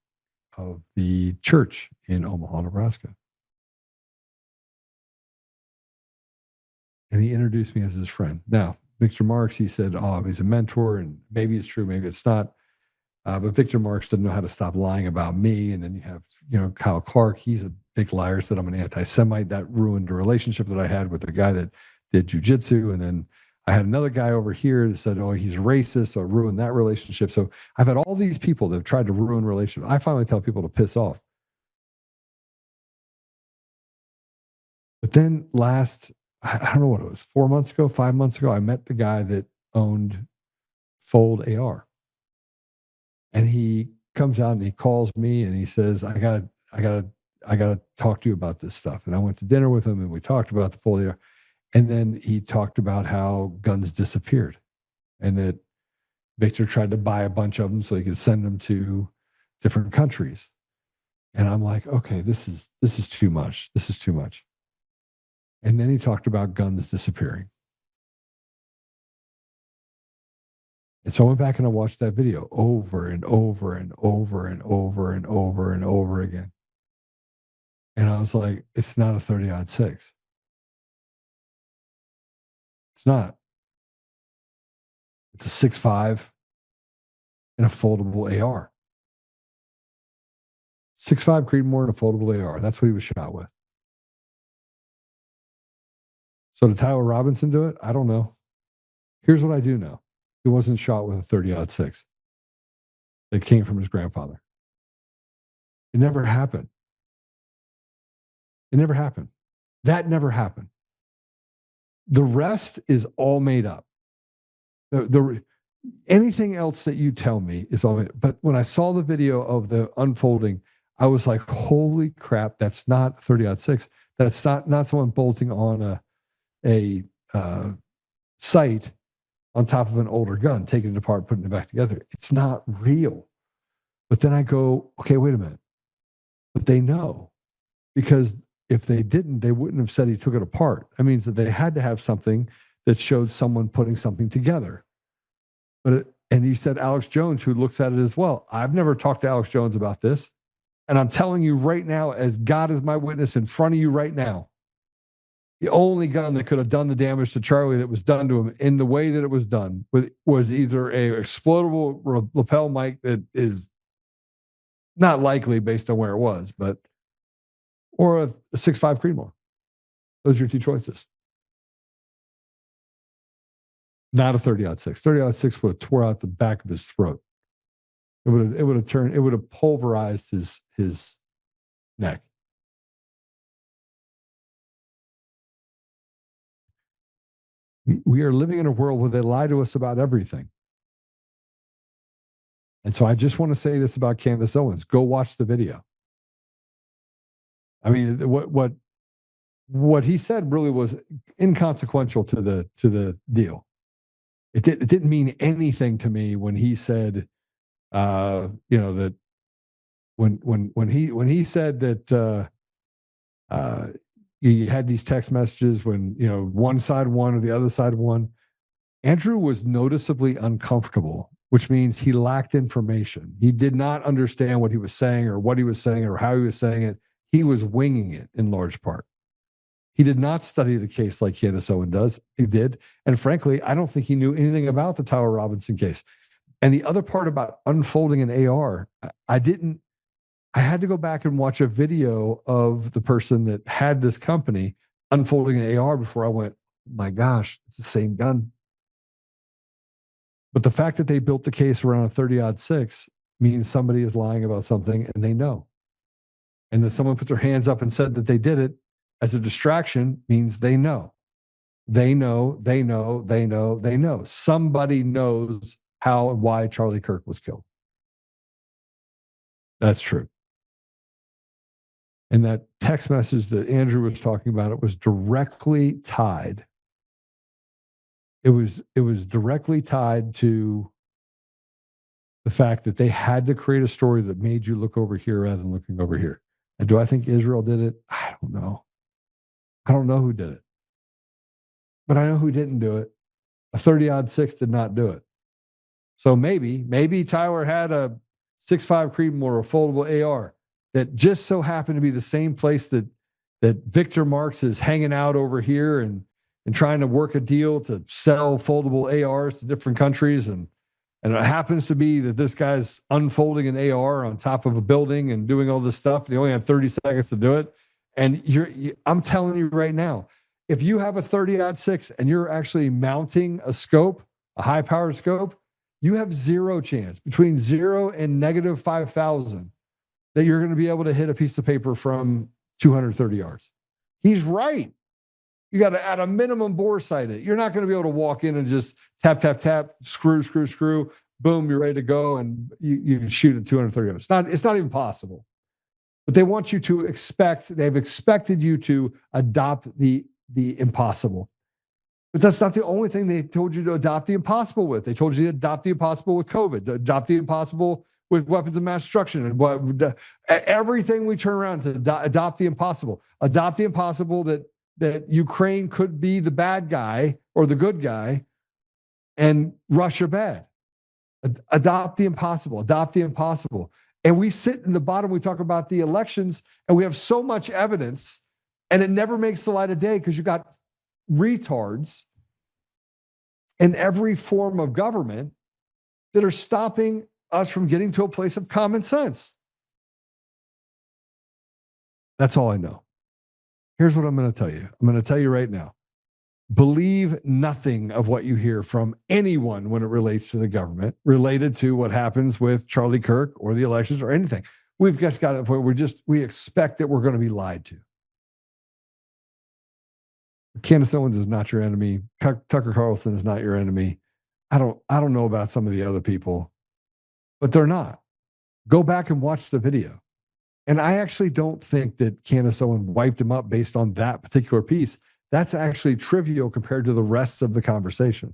of the church in Omaha, Nebraska. and he introduced me as his friend. Now, Victor Marks, he said, oh, he's a mentor, and maybe it's true, maybe it's not. But Victor Marks didn't know how to stop lying about me. And then you have, Kyle Clark. He's a big liar, said I'm an anti-Semite. That ruined the relationship that I had with the guy that did jujitsu. And then I had another guy over here that said, oh, he's racist, so it ruined that relationship. So I've had all these people that have tried to ruin relationships. I finally tell people to piss off. But then I don't know what it was, 4 months ago, 5 months ago, I met the guy that owned Fold AR. And he comes out and he calls me and he says, I gotta talk to you about this stuff. And I went to dinner with him and we talked about the Fold AR. And then he talked about how guns disappeared and that Victor tried to buy a bunch of them so he could send them to different countries. And I'm like, okay, this is too much. This is too much. And then he talked about guns disappearing. And so I went back and I watched that video over and over and over and over and over and over again. And I was like, it's not a 30-06. It's not. It's a 6.5 and a foldable AR. 6.5 Creedmoor and a foldable AR. That's what he was shot with. So did Tyler Robinson do it? I don't know. Here's what I do know. He wasn't shot with a 30-06. It came from his grandfather. It never happened. It never happened. That never happened. The rest is all made up. Anything else that you tell me is all made up. But when I saw the video of the unfolding, I was like, holy crap, that's not 30-06. That's not someone bolting on a sight on top of an older gun, taking it apart, putting it back together. It's not real. But then I go, okay, wait a minute. But they know, because if they didn't, they wouldn't have said he took it apart. That means that they had to have something that showed someone putting something together. And you said Alex Jones, who looks at it as well. I've never talked to Alex Jones about this. And I'm telling you right now, as God is my witness in front of you right now, the only gun that could have done the damage to Charlie that was done to him in the way that it was done was either a explodable lapel mic that is not likely based on where it was, or a 6.5 Creedmoor. Those are your two choices. Not a 30-06. 30-06 would have tore out the back of his throat. It would have pulverized his neck. We are living in a world where they lie to us about everything. And so I just want to say this about Candace Owens. Go watch the video. I mean, what he said really was inconsequential to the deal. It didn't mean anything to me when he said, that when he said that you had these text messages when, one side won or the other side won. Andrew was noticeably uncomfortable, which means he lacked information. He did not understand what he was saying or what he was saying or how he was saying it. He was winging it in large part. He did not study the case like Candace Owens does. He did. And frankly, I don't think he knew anything about the Tyler Robinson case. And the other part about unfolding an AR, I had to go back and watch a video of the person that had this company unfolding an AR before I went, my gosh, it's the same gun. But the fact that they built the case around a 30-06 means somebody is lying about something and they know. And that someone put their hands up and said that they did it as a distraction means they know. They know. Somebody knows how and why Charlie Kirk was killed. That's true. And that text message that Andrew was talking about, it was directly tied. It was directly tied to the fact that they had to create a story that made you look over here rather than looking over here. And do I think Israel did it? I don't know. I don't know who did it. But I know who didn't do it. A 30-06 did not do it. So maybe Tyler had a 6.5 Creedmoor or a foldable AR that just so happened to be the same place that Victor Marks is hanging out over here, and and trying to work a deal to sell foldable ARs to different countries. And it happens to be that this guy's unfolding an AR on top of a building and doing all this stuff. They only had 30 seconds to do it. And I'm telling you right now, if you have a 30-06 and you're actually mounting a scope, a high-powered scope, you have zero chance, between 0 and negative 5,000, that you're going to be able to hit a piece of paper from 230 yards. He's right. You got to, at a minimum, bore sight it. You're not going to be able to walk in and just tap, tap, tap, screw, screw, screw, boom, you're ready to go, and you can shoot at 230 yards. It's not even possible. But they want you to they've expected you to adopt the impossible. But that's not the only thing they told you to adopt the impossible with. They told you to adopt the impossible with COVID, to adopt the impossible with weapons of mass destruction, and everything we turn around to adopt the impossible. Adopt the impossible that Ukraine could be the bad guy or the good guy and Russia bad. Adopt the impossible. Adopt the impossible. And we sit in the bottom, we talk about the elections, and we have so much evidence, and it never makes the light of day because you got retards in every form of government that are stopping us from getting to a place of common sense. That's all I know. Here's what I'm going to tell you. I'm going to tell you right now. Believe nothing of what you hear from anyone when it relates to the government, related to what happens with Charlie Kirk or the elections or anything. We've just got to the point where we expect that we're going to be lied to. Candace Owens is not your enemy. Tucker Carlson is not your enemy. I don't know about some of the other people, but they're not. Go back and watch the video. And I actually don't think that Candace Owens wiped him up based on that particular piece. That's actually trivial compared to the rest of the conversation.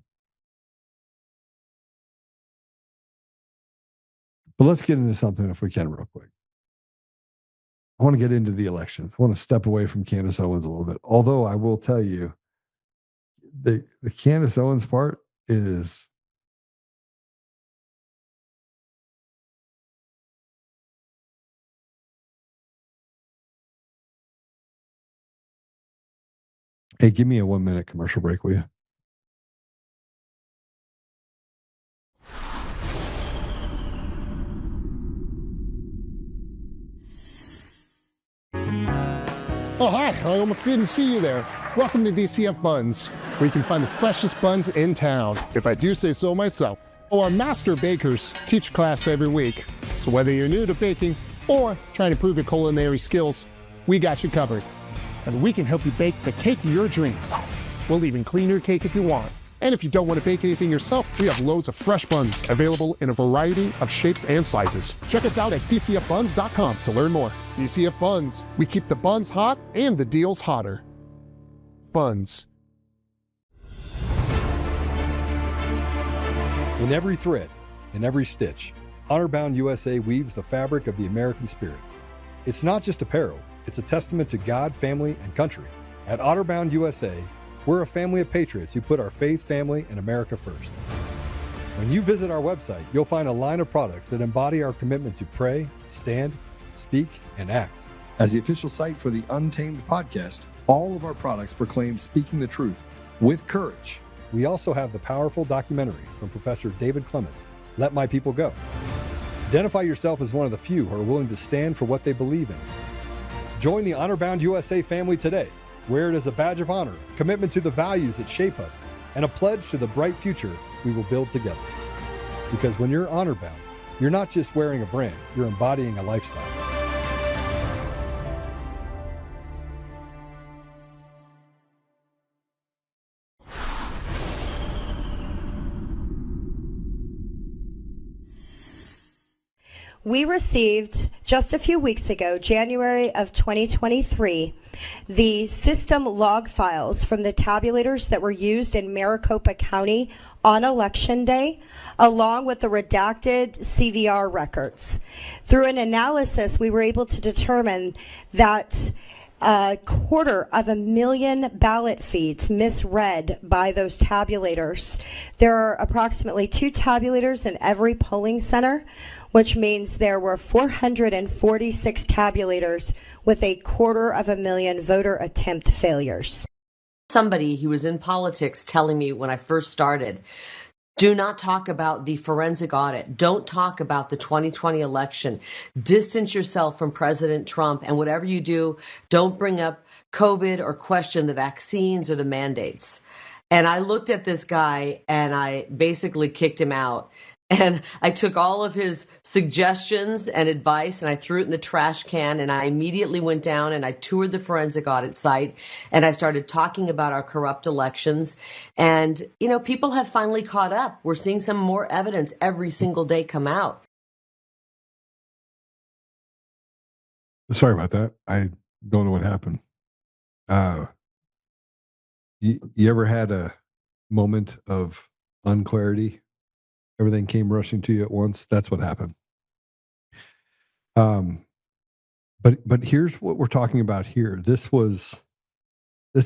But let's get into something if we can real quick. I want to get into the elections. I want to step away from Candace Owens a little bit. Although I will tell you, the Candace Owens part is hey, give me a 1-minute commercial break, will you? Oh, hi. I almost didn't see you there. Welcome to DCF Buns, where you can find the freshest buns in town, if I do say so myself. Oh, our master bakers teach class every week. So whether you're new to baking or trying to improve your culinary skills, we got you covered. And we can help you bake the cake of your dreams. We'll even clean your cake if you want. And if you don't want to bake anything yourself, we have loads of fresh buns available in a variety of shapes and sizes. Check us out at dcfbuns.com to learn more. DCF Buns. We keep the buns hot and the deals hotter. Buns. In every thread, in every stitch, Honor-Bound USA weaves the fabric of the American spirit. It's not just apparel, it's a testament to God, family, and country. At Honor-Bound USA, we're a family of patriots who put our faith, family, and America first. When you visit our website, you'll find a line of products that embody our commitment to pray, stand, speak, and act. As the official site for the Untamed podcast, all of our products proclaim speaking the truth with courage. We also have the powerful documentary from Professor David Clements, Let My People Go. Identify yourself as one of the few who are willing to stand for what they believe in. Join the Honor-Bound USA family today. Wear it as a badge of honor, commitment to the values that shape us, and a pledge to the bright future we will build together. Because when you're honor-bound, you're not just wearing a brand, you're embodying a lifestyle. We received just a few weeks ago, January of 2023, the system log files from the tabulators that were used in Maricopa County on Election Day, along with the redacted CVR records. Through an analysis, we were able to determine that 250,000 ballot feeds misread by those tabulators. There are approximately 2 tabulators in every polling center, which means there were 446 tabulators with 250,000 voter attempt failures. somebody who was in politics telling me when I first started, do not talk about the forensic audit. Don't talk about the 2020 election. Distance yourself from President Trump, and whatever you do, don't bring up COVID or question the vaccines or the mandates. And I looked at this guy and I basically kicked him out. And I took all of his suggestions and advice and I threw it in the trash can, and I immediately went down and I toured the forensic audit site and I started talking about our corrupt elections. And, you know, people have finally caught up. We're seeing some more evidence every single day come out. Sorry about that. I don't know what happened. You ever had a moment of unclarity? Everything came rushing to you at once. That's what happened. But here's what we're talking about here. This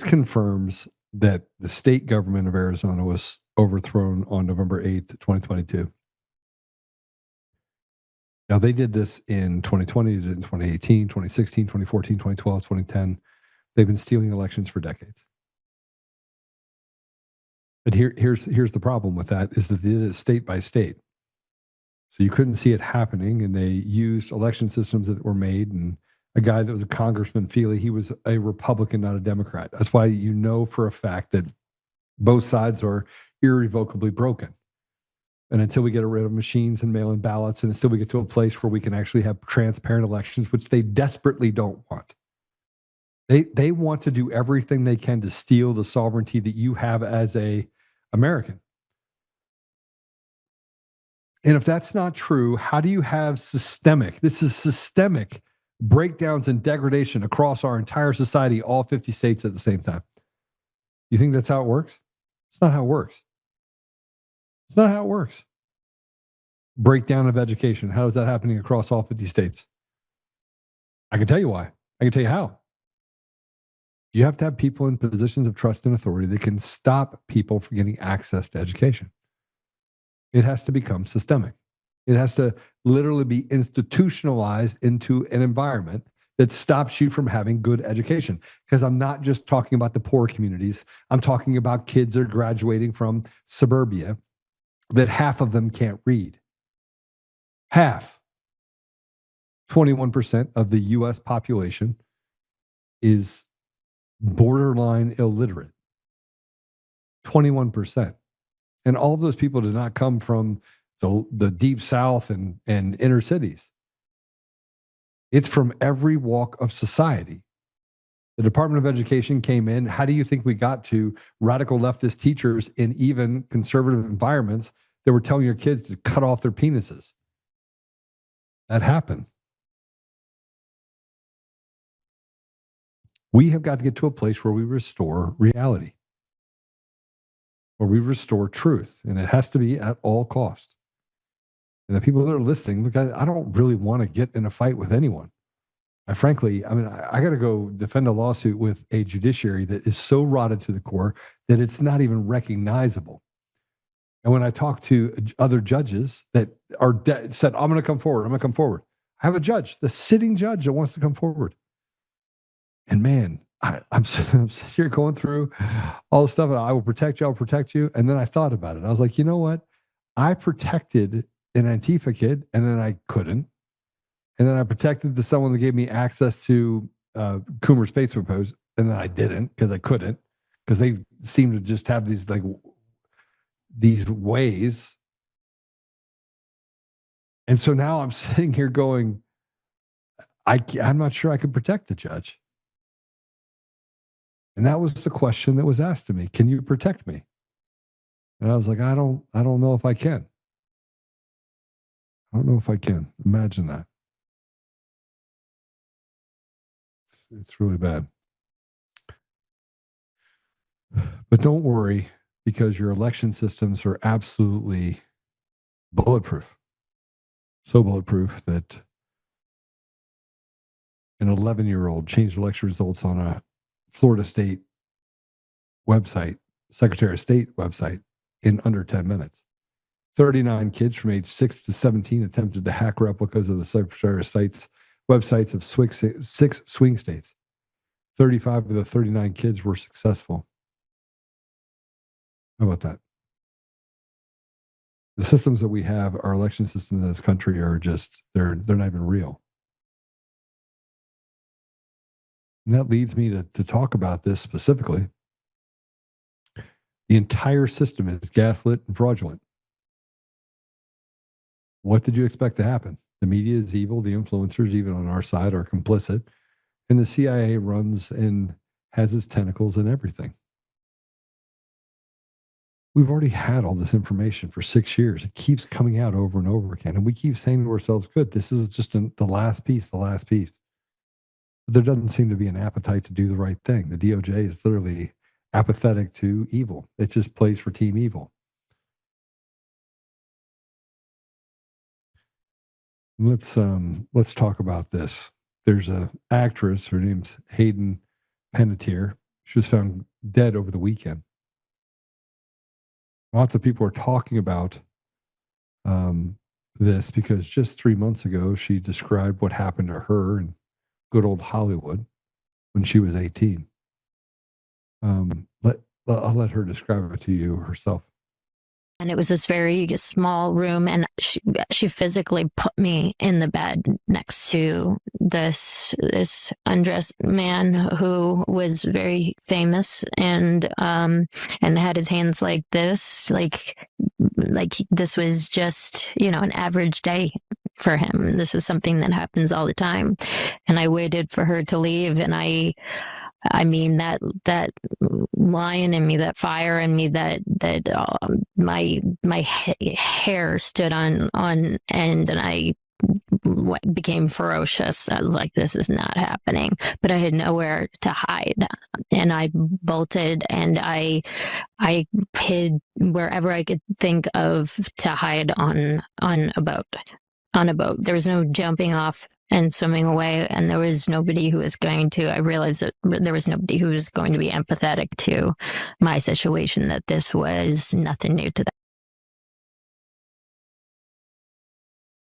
confirms that the state government of Arizona was overthrown on November 8th, 2022. Now, they did this in 2020, they did it in 2018, 2016, 2014, 2012, 2010. They've been stealing elections for decades. But here's the problem with that is that they did it state by state. So you couldn't see it happening, and they used election systems that were made. And a guy that was a Congressman, Feely, he was a Republican, not a Democrat. That's why you know for a fact that both sides are irrevocably broken. And until we get rid of machines and mail-in ballots, and until we get to a place where we can actually have transparent elections, which they desperately don't want. They want to do everything they can to steal the sovereignty that you have as a American. And if that's not true, how do you have systemic breakdowns and degradation across our entire society, all 50 states at the same time? You think that's how it works? It's not how it works. It's not how it works. Breakdown of education. How is that happening across all 50 states? I can tell you why. I can tell you how. You have to have people in positions of trust and authority that can stop people from getting access to education. It has to become systemic. It has to literally be institutionalized into an environment that stops you from having good education. Because I'm not just talking about the poor communities. I'm talking about kids that are graduating from suburbia that half of them can't read. Half. 21% of the U.S. population is borderline illiterate. 21%. And all of those people did not come from the deep south and inner cities. It's from every walk of society. The Department of Education came in. How do you think we got to radical leftist teachers in even conservative environments that were telling your kids to cut off their penises? That happened. We have got to get to a place where we restore reality, where we restore truth, and it has to be at all costs. And the people that are listening, look, I don't really want to get in a fight with anyone. I got to go defend a lawsuit with a judiciary that is so rotted to the core that it's not even recognizable. And when I talk to other judges that are said, I'm going to come forward. I have a judge, the sitting judge that wants to come forward. And man, I'm sitting here going through all the stuff. And I will protect you. I'll protect you. And then I thought about it. I was like, you know what? I protected an Antifa kid, and then I couldn't. And then I protected someone that gave me access to Coomer's Facebook post, and then I didn't because I couldn't, because they seem to just have these ways. And so now I'm sitting here going, I'm not sure I could protect the judge. And that was the question that was asked to me. Can you protect me? And I was like, I don't know if I can. I don't know if I can. Imagine that. It's really bad. But don't worry, because your election systems are absolutely bulletproof. So bulletproof that an 11-year-old changed election results on a Florida State website, Secretary of State website, in under 10 minutes. 39 kids from age 6 to 17 attempted to hack replicas of the Secretary of State's websites of 6 swing states. 35 of the 39 kids were successful. How about that? The systems that we have, our election systems in this country are just, they're not even real. And that leads me to talk about this specifically. The entire system is gaslit and fraudulent. What did you expect to happen? The media is evil. The influencers, even on our side, are complicit. And the CIA runs and has its tentacles in everything. We've already had all this information for 6 years. It keeps coming out over and over again. And we keep saying to ourselves, good, this is just the last piece, the last piece. But there doesn't seem to be an appetite to do the right thing. The DOJ is literally apathetic to evil. It just plays for team evil. Let's talk about this. There's a actress, her name's Hayden Panettiere. She was found dead over the weekend. Lots of people are talking about this because just 3 months ago, she described what happened to her in good old Hollywood when she was 18. I'll let her describe it to you herself. And it was this very small room, and she physically put me in the bed next to this undressed man who was very famous and had his hands like this, like this was just, an average day for him. This is something that happens all the time. And I waited for her to leave, and I mean, that lion in me, that fire in me, that my hair stood on end, and I became ferocious. I was like, this is not happening. But I had nowhere to hide, and I bolted, and I hid wherever I could think of to hide on a boat. There was no jumping off and swimming away, and there was nobody who was going to, I realized that there was nobody who was going to be empathetic to my situation, that this was nothing new to them.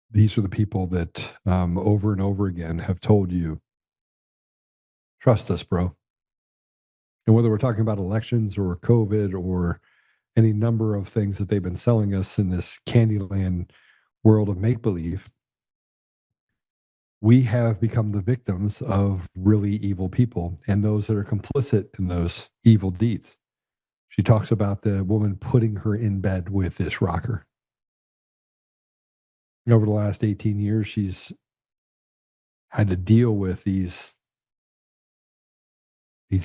These are the people that over and over again have told you, trust us, bro. And whether we're talking about elections or COVID or any number of things that they've been selling us in this Candyland world of make-believe, we have become the victims of really evil people and those that are complicit in those evil deeds. She talks about the woman putting her in bed with this rocker. Over the last 18 years, she's had to deal with these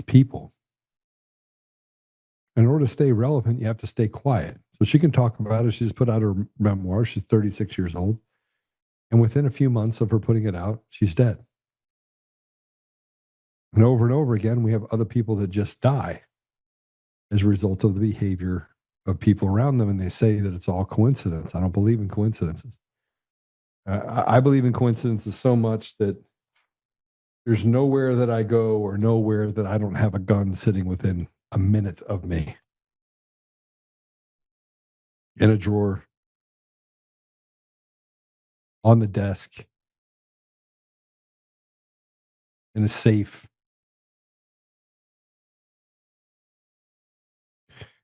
people. In order to stay relevant, you have to stay quiet. So she can talk about it. She's put out her memoir. She's 36 years old. And within a few months of her putting it out, she's dead. And over again, we have other people that just die as a result of the behavior of people around them. And they say that it's all coincidence. I don't believe in coincidences. I believe in coincidences so much that there's nowhere that I go or nowhere that I don't have a gun sitting within a minute of me. In a drawer, on the desk, in a safe.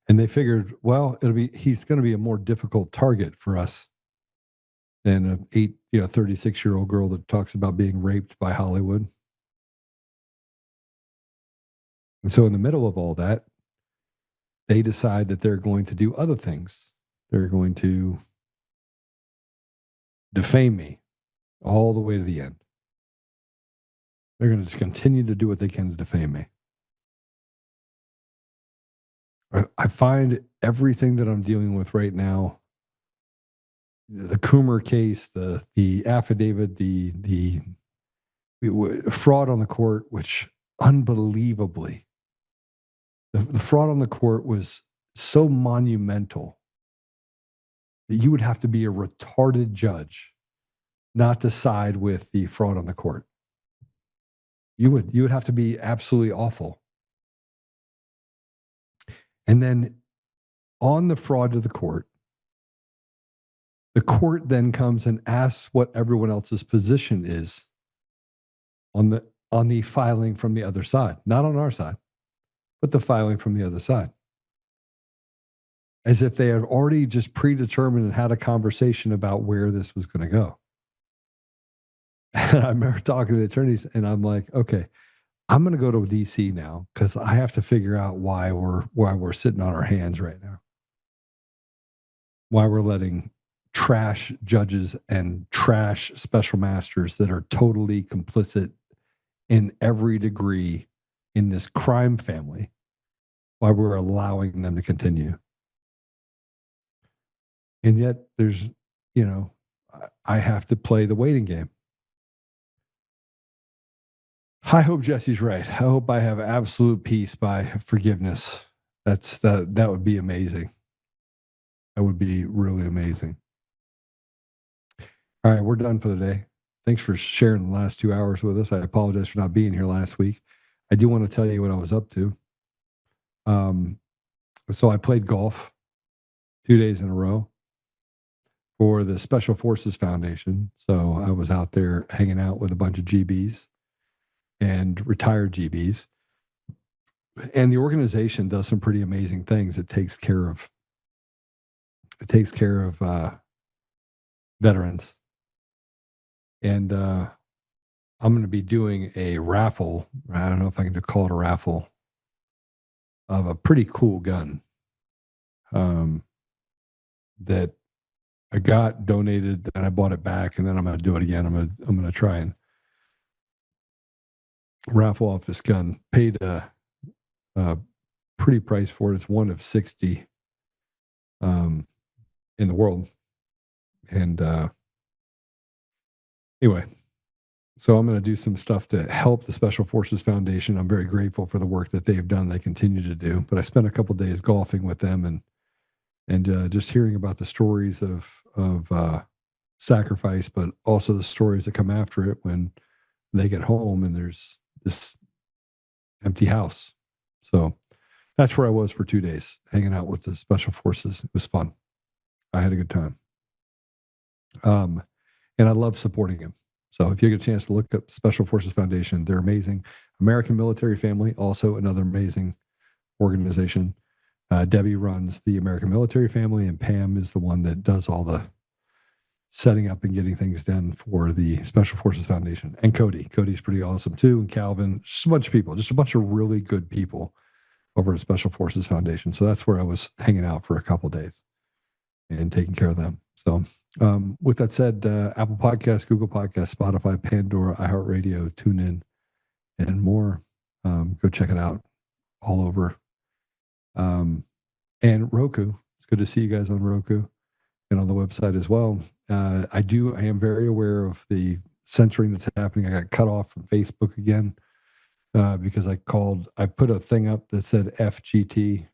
And they figured, well, he's going to be a more difficult target for us than a 36-year-old girl that talks about being raped by Hollywood. And so in the middle of all that, they decide that they're going to do other things. They're going to defame me all the way to the end. They're going to just continue to do what they can to defame me. I find everything that I'm dealing with right now, the Coomer case, the affidavit, the fraud on the court, which unbelievably, the fraud on the court was so monumental that you would have to be a retarded judge not to side with the fraud on the court. You would have to be absolutely awful. And then on the fraud to the court then comes and asks what everyone else's position is on the filing from the other side, not on our side, but the filing from the other side. as if they had already just predetermined and had a conversation about where this was going to go. And I remember talking to the attorneys, and I'm like, okay, I'm going to go to DC now because I have to figure out why we're sitting on our hands right now. Why we're letting trash judges and trash special masters that are totally complicit in every degree in this crime family, why we're allowing them to continue. And yet there's, I have to play the waiting game. I hope Jesse's right. I hope I have absolute peace by forgiveness. That would be amazing. That would be really amazing. All right, we're done for the day. Thanks for sharing the last 2 hours with us. I apologize for not being here last week. I do want to tell you what I was up to. So I played golf 2 days in a row for the Special Forces Foundation. So I was out there hanging out with a bunch of GBs and retired GBs. And the organization does some pretty amazing things. It takes care of veterans. And I'm going to be doing a raffle. I don't know if I can call it a raffle of a pretty cool gun that I got donated, and I bought it back, and then I'm going to do it again. I'm going to try and raffle off this gun. Paid a pretty price for it. It's one of 60 in the world. And anyway, so I'm going to do some stuff to help the Special Forces Foundation. I'm very grateful for the work that they've done. They continue to do. But I spent a couple of days golfing with them and just hearing about the stories of sacrifice, but also the stories that come after it when they get home and there's this empty house. So that's where I was for 2 days, hanging out with the Special Forces. It was fun. I had a good time. And I love supporting them. So if you get a chance to look up Special Forces Foundation, they're amazing. American Military Family, also another amazing organization. Debbie runs the American Military Family, and Pam is the one that does all the setting up and getting things done for the Special Forces Foundation. And Cody's pretty awesome too. And Calvin, just a bunch of people, just a bunch of really good people over at Special Forces Foundation. So that's where I was hanging out for a couple of days and taking care of them. So with that said, Apple Podcasts, Google Podcasts, Spotify, Pandora, iHeartRadio, TuneIn, and more. Go check it out all over. And Roku. It's good to see you guys on Roku and on the website as well. I am very aware of the censoring that's happening. I got cut off from Facebook again because I put a thing up that said FGT.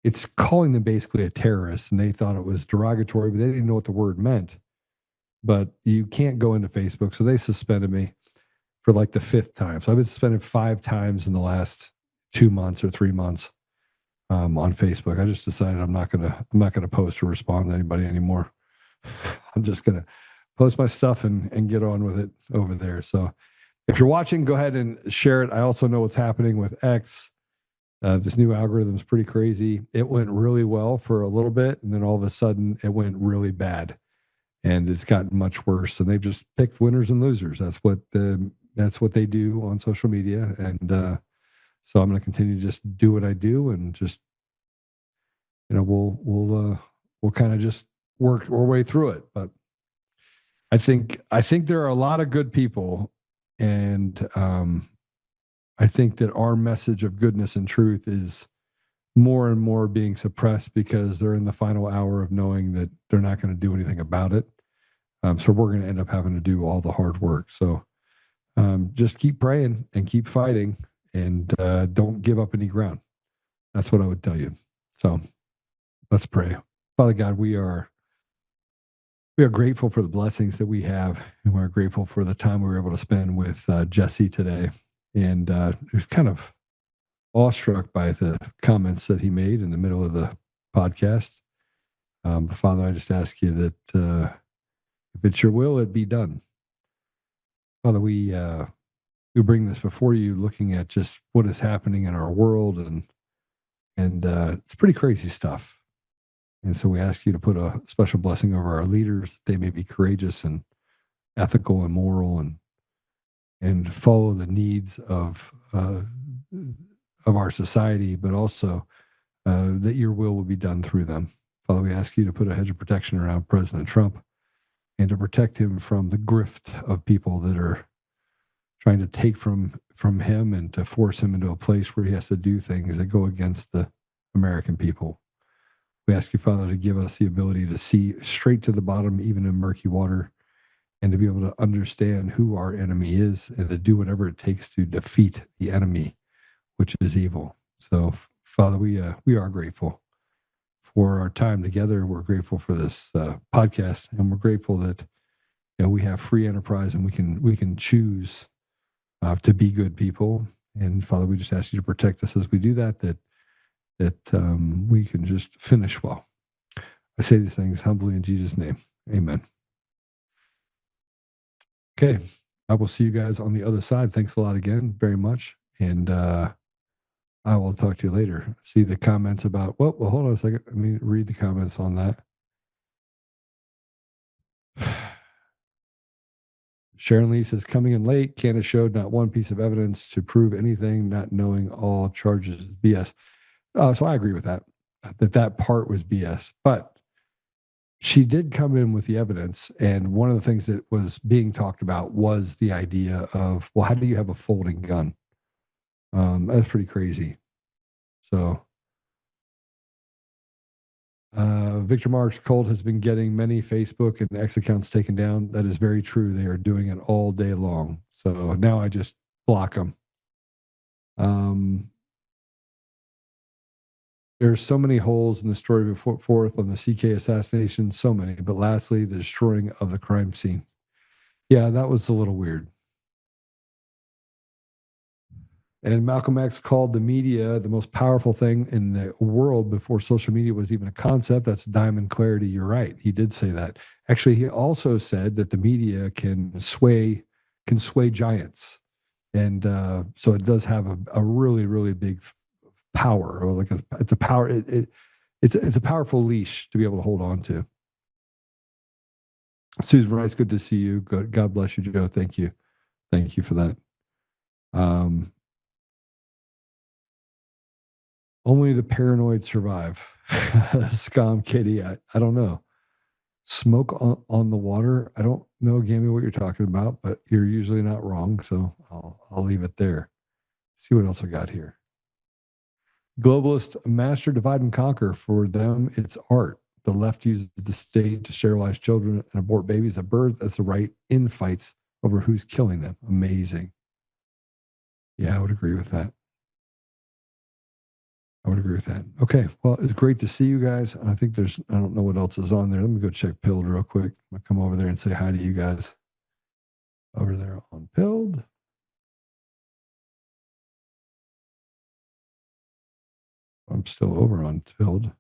It's calling them basically a terrorist, and they thought it was derogatory, but they didn't know what the word meant. But you can't go into Facebook, so they suspended me for like the 5th time. So I've been suspended 5 times in the last 2 months or 3 months on Facebook. I just decided I'm not gonna post or respond to anybody anymore. I'm just gonna post my stuff and get on with it over there. So if you're watching, go ahead and share it. I also know what's happening with X. This new algorithm is pretty crazy. It went really well for a little bit, and then all of a sudden it went really bad, and it's gotten much worse. And they've just picked winners and losers. That's what they do on social media. And so I'm going to continue to just do what I do, and just we'll kind of just work our way through it. But I think there are a lot of good people, and I think that our message of goodness and truth is more and more being suppressed because they're in the final hour of knowing that they're not going to do anything about it. So we're going to end up having to do all the hard work. So just keep praying and keep fighting, and don't give up any ground. That's what I would tell you. So let's pray. Father God, we are grateful for the blessings that we have, and we're grateful for the time we were able to spend with Jesse today. And I was kind of awestruck by the comments that he made in the middle of the podcast. But Father, I just ask you that if it's your will, it be done. Father, we bring this before you, looking at just what is happening in our world, and And it's pretty crazy stuff. And so we ask you to put a special blessing over our leaders, that they may be courageous and ethical and moral, and follow the needs of our society, but also that your will be done through them. Father, we ask you to put a hedge of protection around President Trump and to protect him from the grift of people that are trying to take from him and to force him into a place where he has to do things that go against the American people. We ask you, Father, to give us the ability to see straight to the bottom, even in murky water, and to be able to understand who our enemy is and to do whatever it takes to defeat the enemy, which is evil. So, Father, we are grateful for our time together. We're grateful for this podcast, and we're grateful that we have free enterprise and we can choose to be good people. And Father, we just ask you to protect us as we do that we can just finish well. I say these things humbly in Jesus' name. Amen. Okay. I will see you guys on the other side. Thanks a lot again, very much. And I will talk to you later. See the comments about, well, hold on a second. Let me read the comments on that. Sharon Lee says, coming in late, Candace showed not one piece of evidence to prove anything, not knowing all charges is BS. So I agree with that part was BS. But she did come in with the evidence. And one of the things that was being talked about was the idea of, well, how do you have a folding gun? That's pretty crazy. So Victor Marks, Colt has been getting many Facebook and X accounts taken down. That is very true. They are doing it all day long. So now I just block them. There's so many holes in the story before forth on the CK assassination, so many. But lastly, the destroying of the crime scene. Yeah, that was a little weird. And Malcolm X called the media the most powerful thing in the world before social media was even a concept. That's diamond clarity. You're right. He did say that. Actually, he also said that the media can sway giants. And so it does have a really, really big power, or like it's a power. It's a powerful leash to be able to hold on to. Susan Rice, good to see you. God bless you, Joe. Thank you for that. Only the paranoid survive. Scum Kitty, I don't know. Smoke on the water. I don't know, Gammy, what you're talking about, but you're usually not wrong. So I'll leave it there. See what else I got here. Globalist master divide and conquer. For them, it's art. The left uses the state to sterilize children and abort babies at birth as the right in fights over who's killing them. Amazing. Yeah, I would agree with that. Okay, well, it's great to see you guys. I think I don't know what else is on there. Let me go check Pilled real quick. I'm going to come over there and say hi to you guys over there on Pilled. I'm still over on Pilled.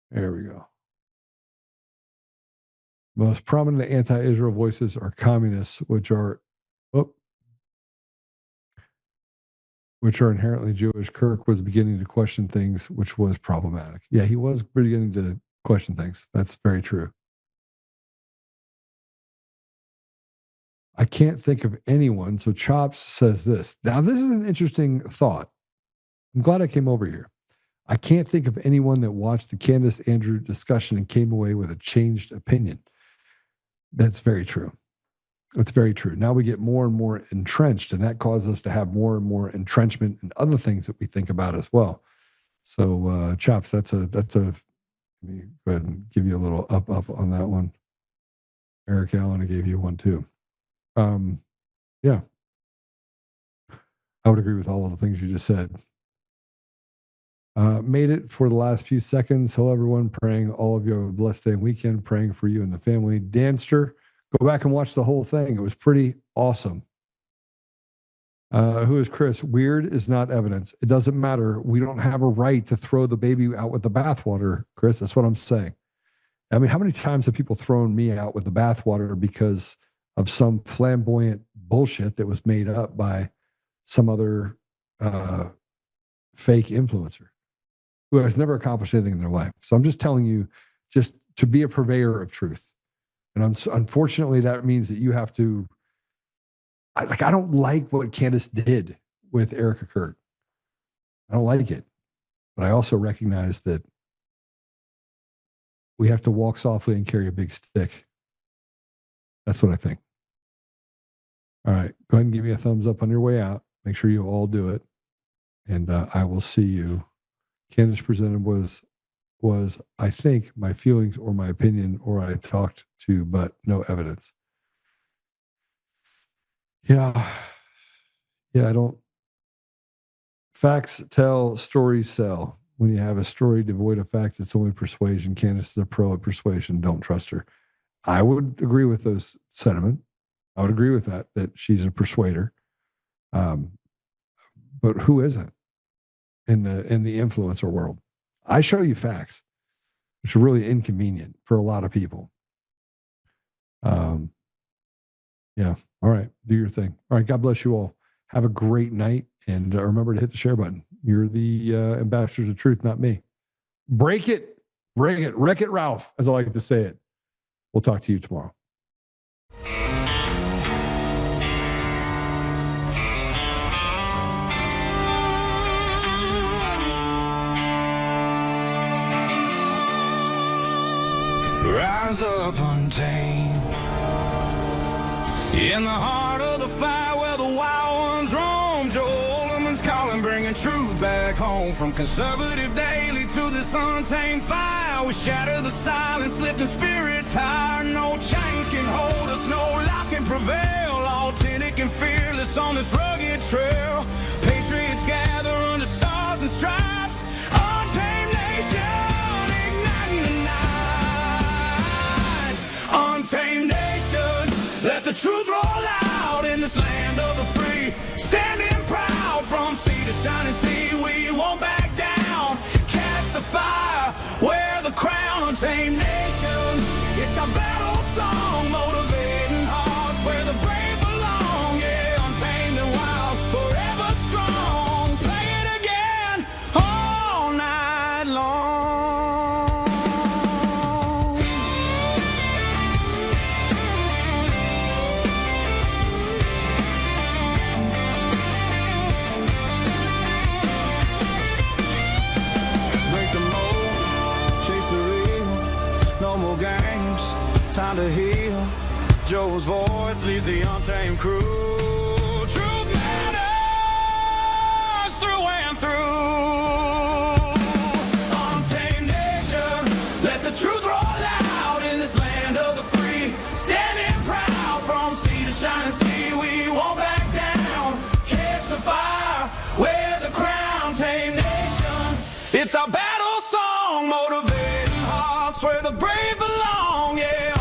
There we go. Most prominent anti-Israel voices are communists, which are inherently Jewish. Kirk was beginning to question things, which was problematic. Yeah, he was beginning to question things. That's very true. I can't think of anyone. So Chops says this. Now, this is an interesting thought. I'm glad I came over here. I can't think of anyone that watched the Candace Andrew discussion and came away with a changed opinion. That's very true. It's very true. Now we get more and more entrenched, and that causes us to have more and more entrenchment and other things that we think about as well. So, Chops, that's a. Let me go ahead and give you a little up on that one. Eric Allen, I gave you one too. Yeah, I would agree with all of the things you just said. Made it for the last few seconds. Hello, everyone. Praying all of you have a blessed day and weekend. Praying for you and the family. Danster. Go back and watch the whole thing. It was pretty awesome. Who is Chris? Weird is not evidence. It doesn't matter. We don't have a right to throw the baby out with the bathwater, Chris. That's what I'm saying. I mean, how many times have people thrown me out with the bathwater because of some flamboyant bullshit that was made up by some other fake influencer who has never accomplished anything in their life. So I'm just telling you, just to be a purveyor of truth. And unfortunately, that means that you have to, I don't like what Candace did with Erica Kurt. I don't like it. But I also recognize that we have to walk softly and carry a big stick. That's what I think. All right. Go ahead and give me a thumbs up on your way out. Make sure you all do it. And I will see you. Candace presented was, I think, my feelings or my opinion, or I talked to, but no evidence. Yeah. Yeah, I don't. Facts tell, stories sell. When you have a story devoid of facts, it's only persuasion. Candace is a pro at persuasion. Don't trust her. I would agree with those sentiment. I would agree with that she's a persuader. But who isn't in the influencer world? I show you facts, which are really inconvenient for a lot of people. Yeah. All right. Do your thing. All right. God bless you all. Have a great night. And remember to hit the share button. You're the ambassadors of truth, not me. Break it, bring it, wreck it, Ralph, as I like to say it. We'll talk to you tomorrow. Rise up untamed in the heart of the fire where the wild ones roam. Joe Oltmann's calling, bringing truth back home. From conservative daily to this untamed fire, we shatter the silence, lifting spirits higher. No chains can hold us, no lies can prevail. Authentic and fearless on this rugged trail. Patriots gather under stars and stripes. Untamed nation, igniting the night. Untamed nation, let the truth roll out in this land of the free. Standing proud from sea to shining sea, we won't back down. Catch the fire, wear the crown. Untamed nation, it's our battle song, motivating hearts where the brave belong. Yeah, untamed and wild, forever strong. Play it again all night long. Break the mold, chase the real. No more games, time to heal. Joe's voice leads the untamed crew. Truth matters through and through. Untamed nation, let the truth roll out in this land of the free. Standing proud from sea to shining sea, we won't back down. Catch the fire, wear the crown. Tame nation, it's our battle song, motivating hearts where the brave belong. Yeah.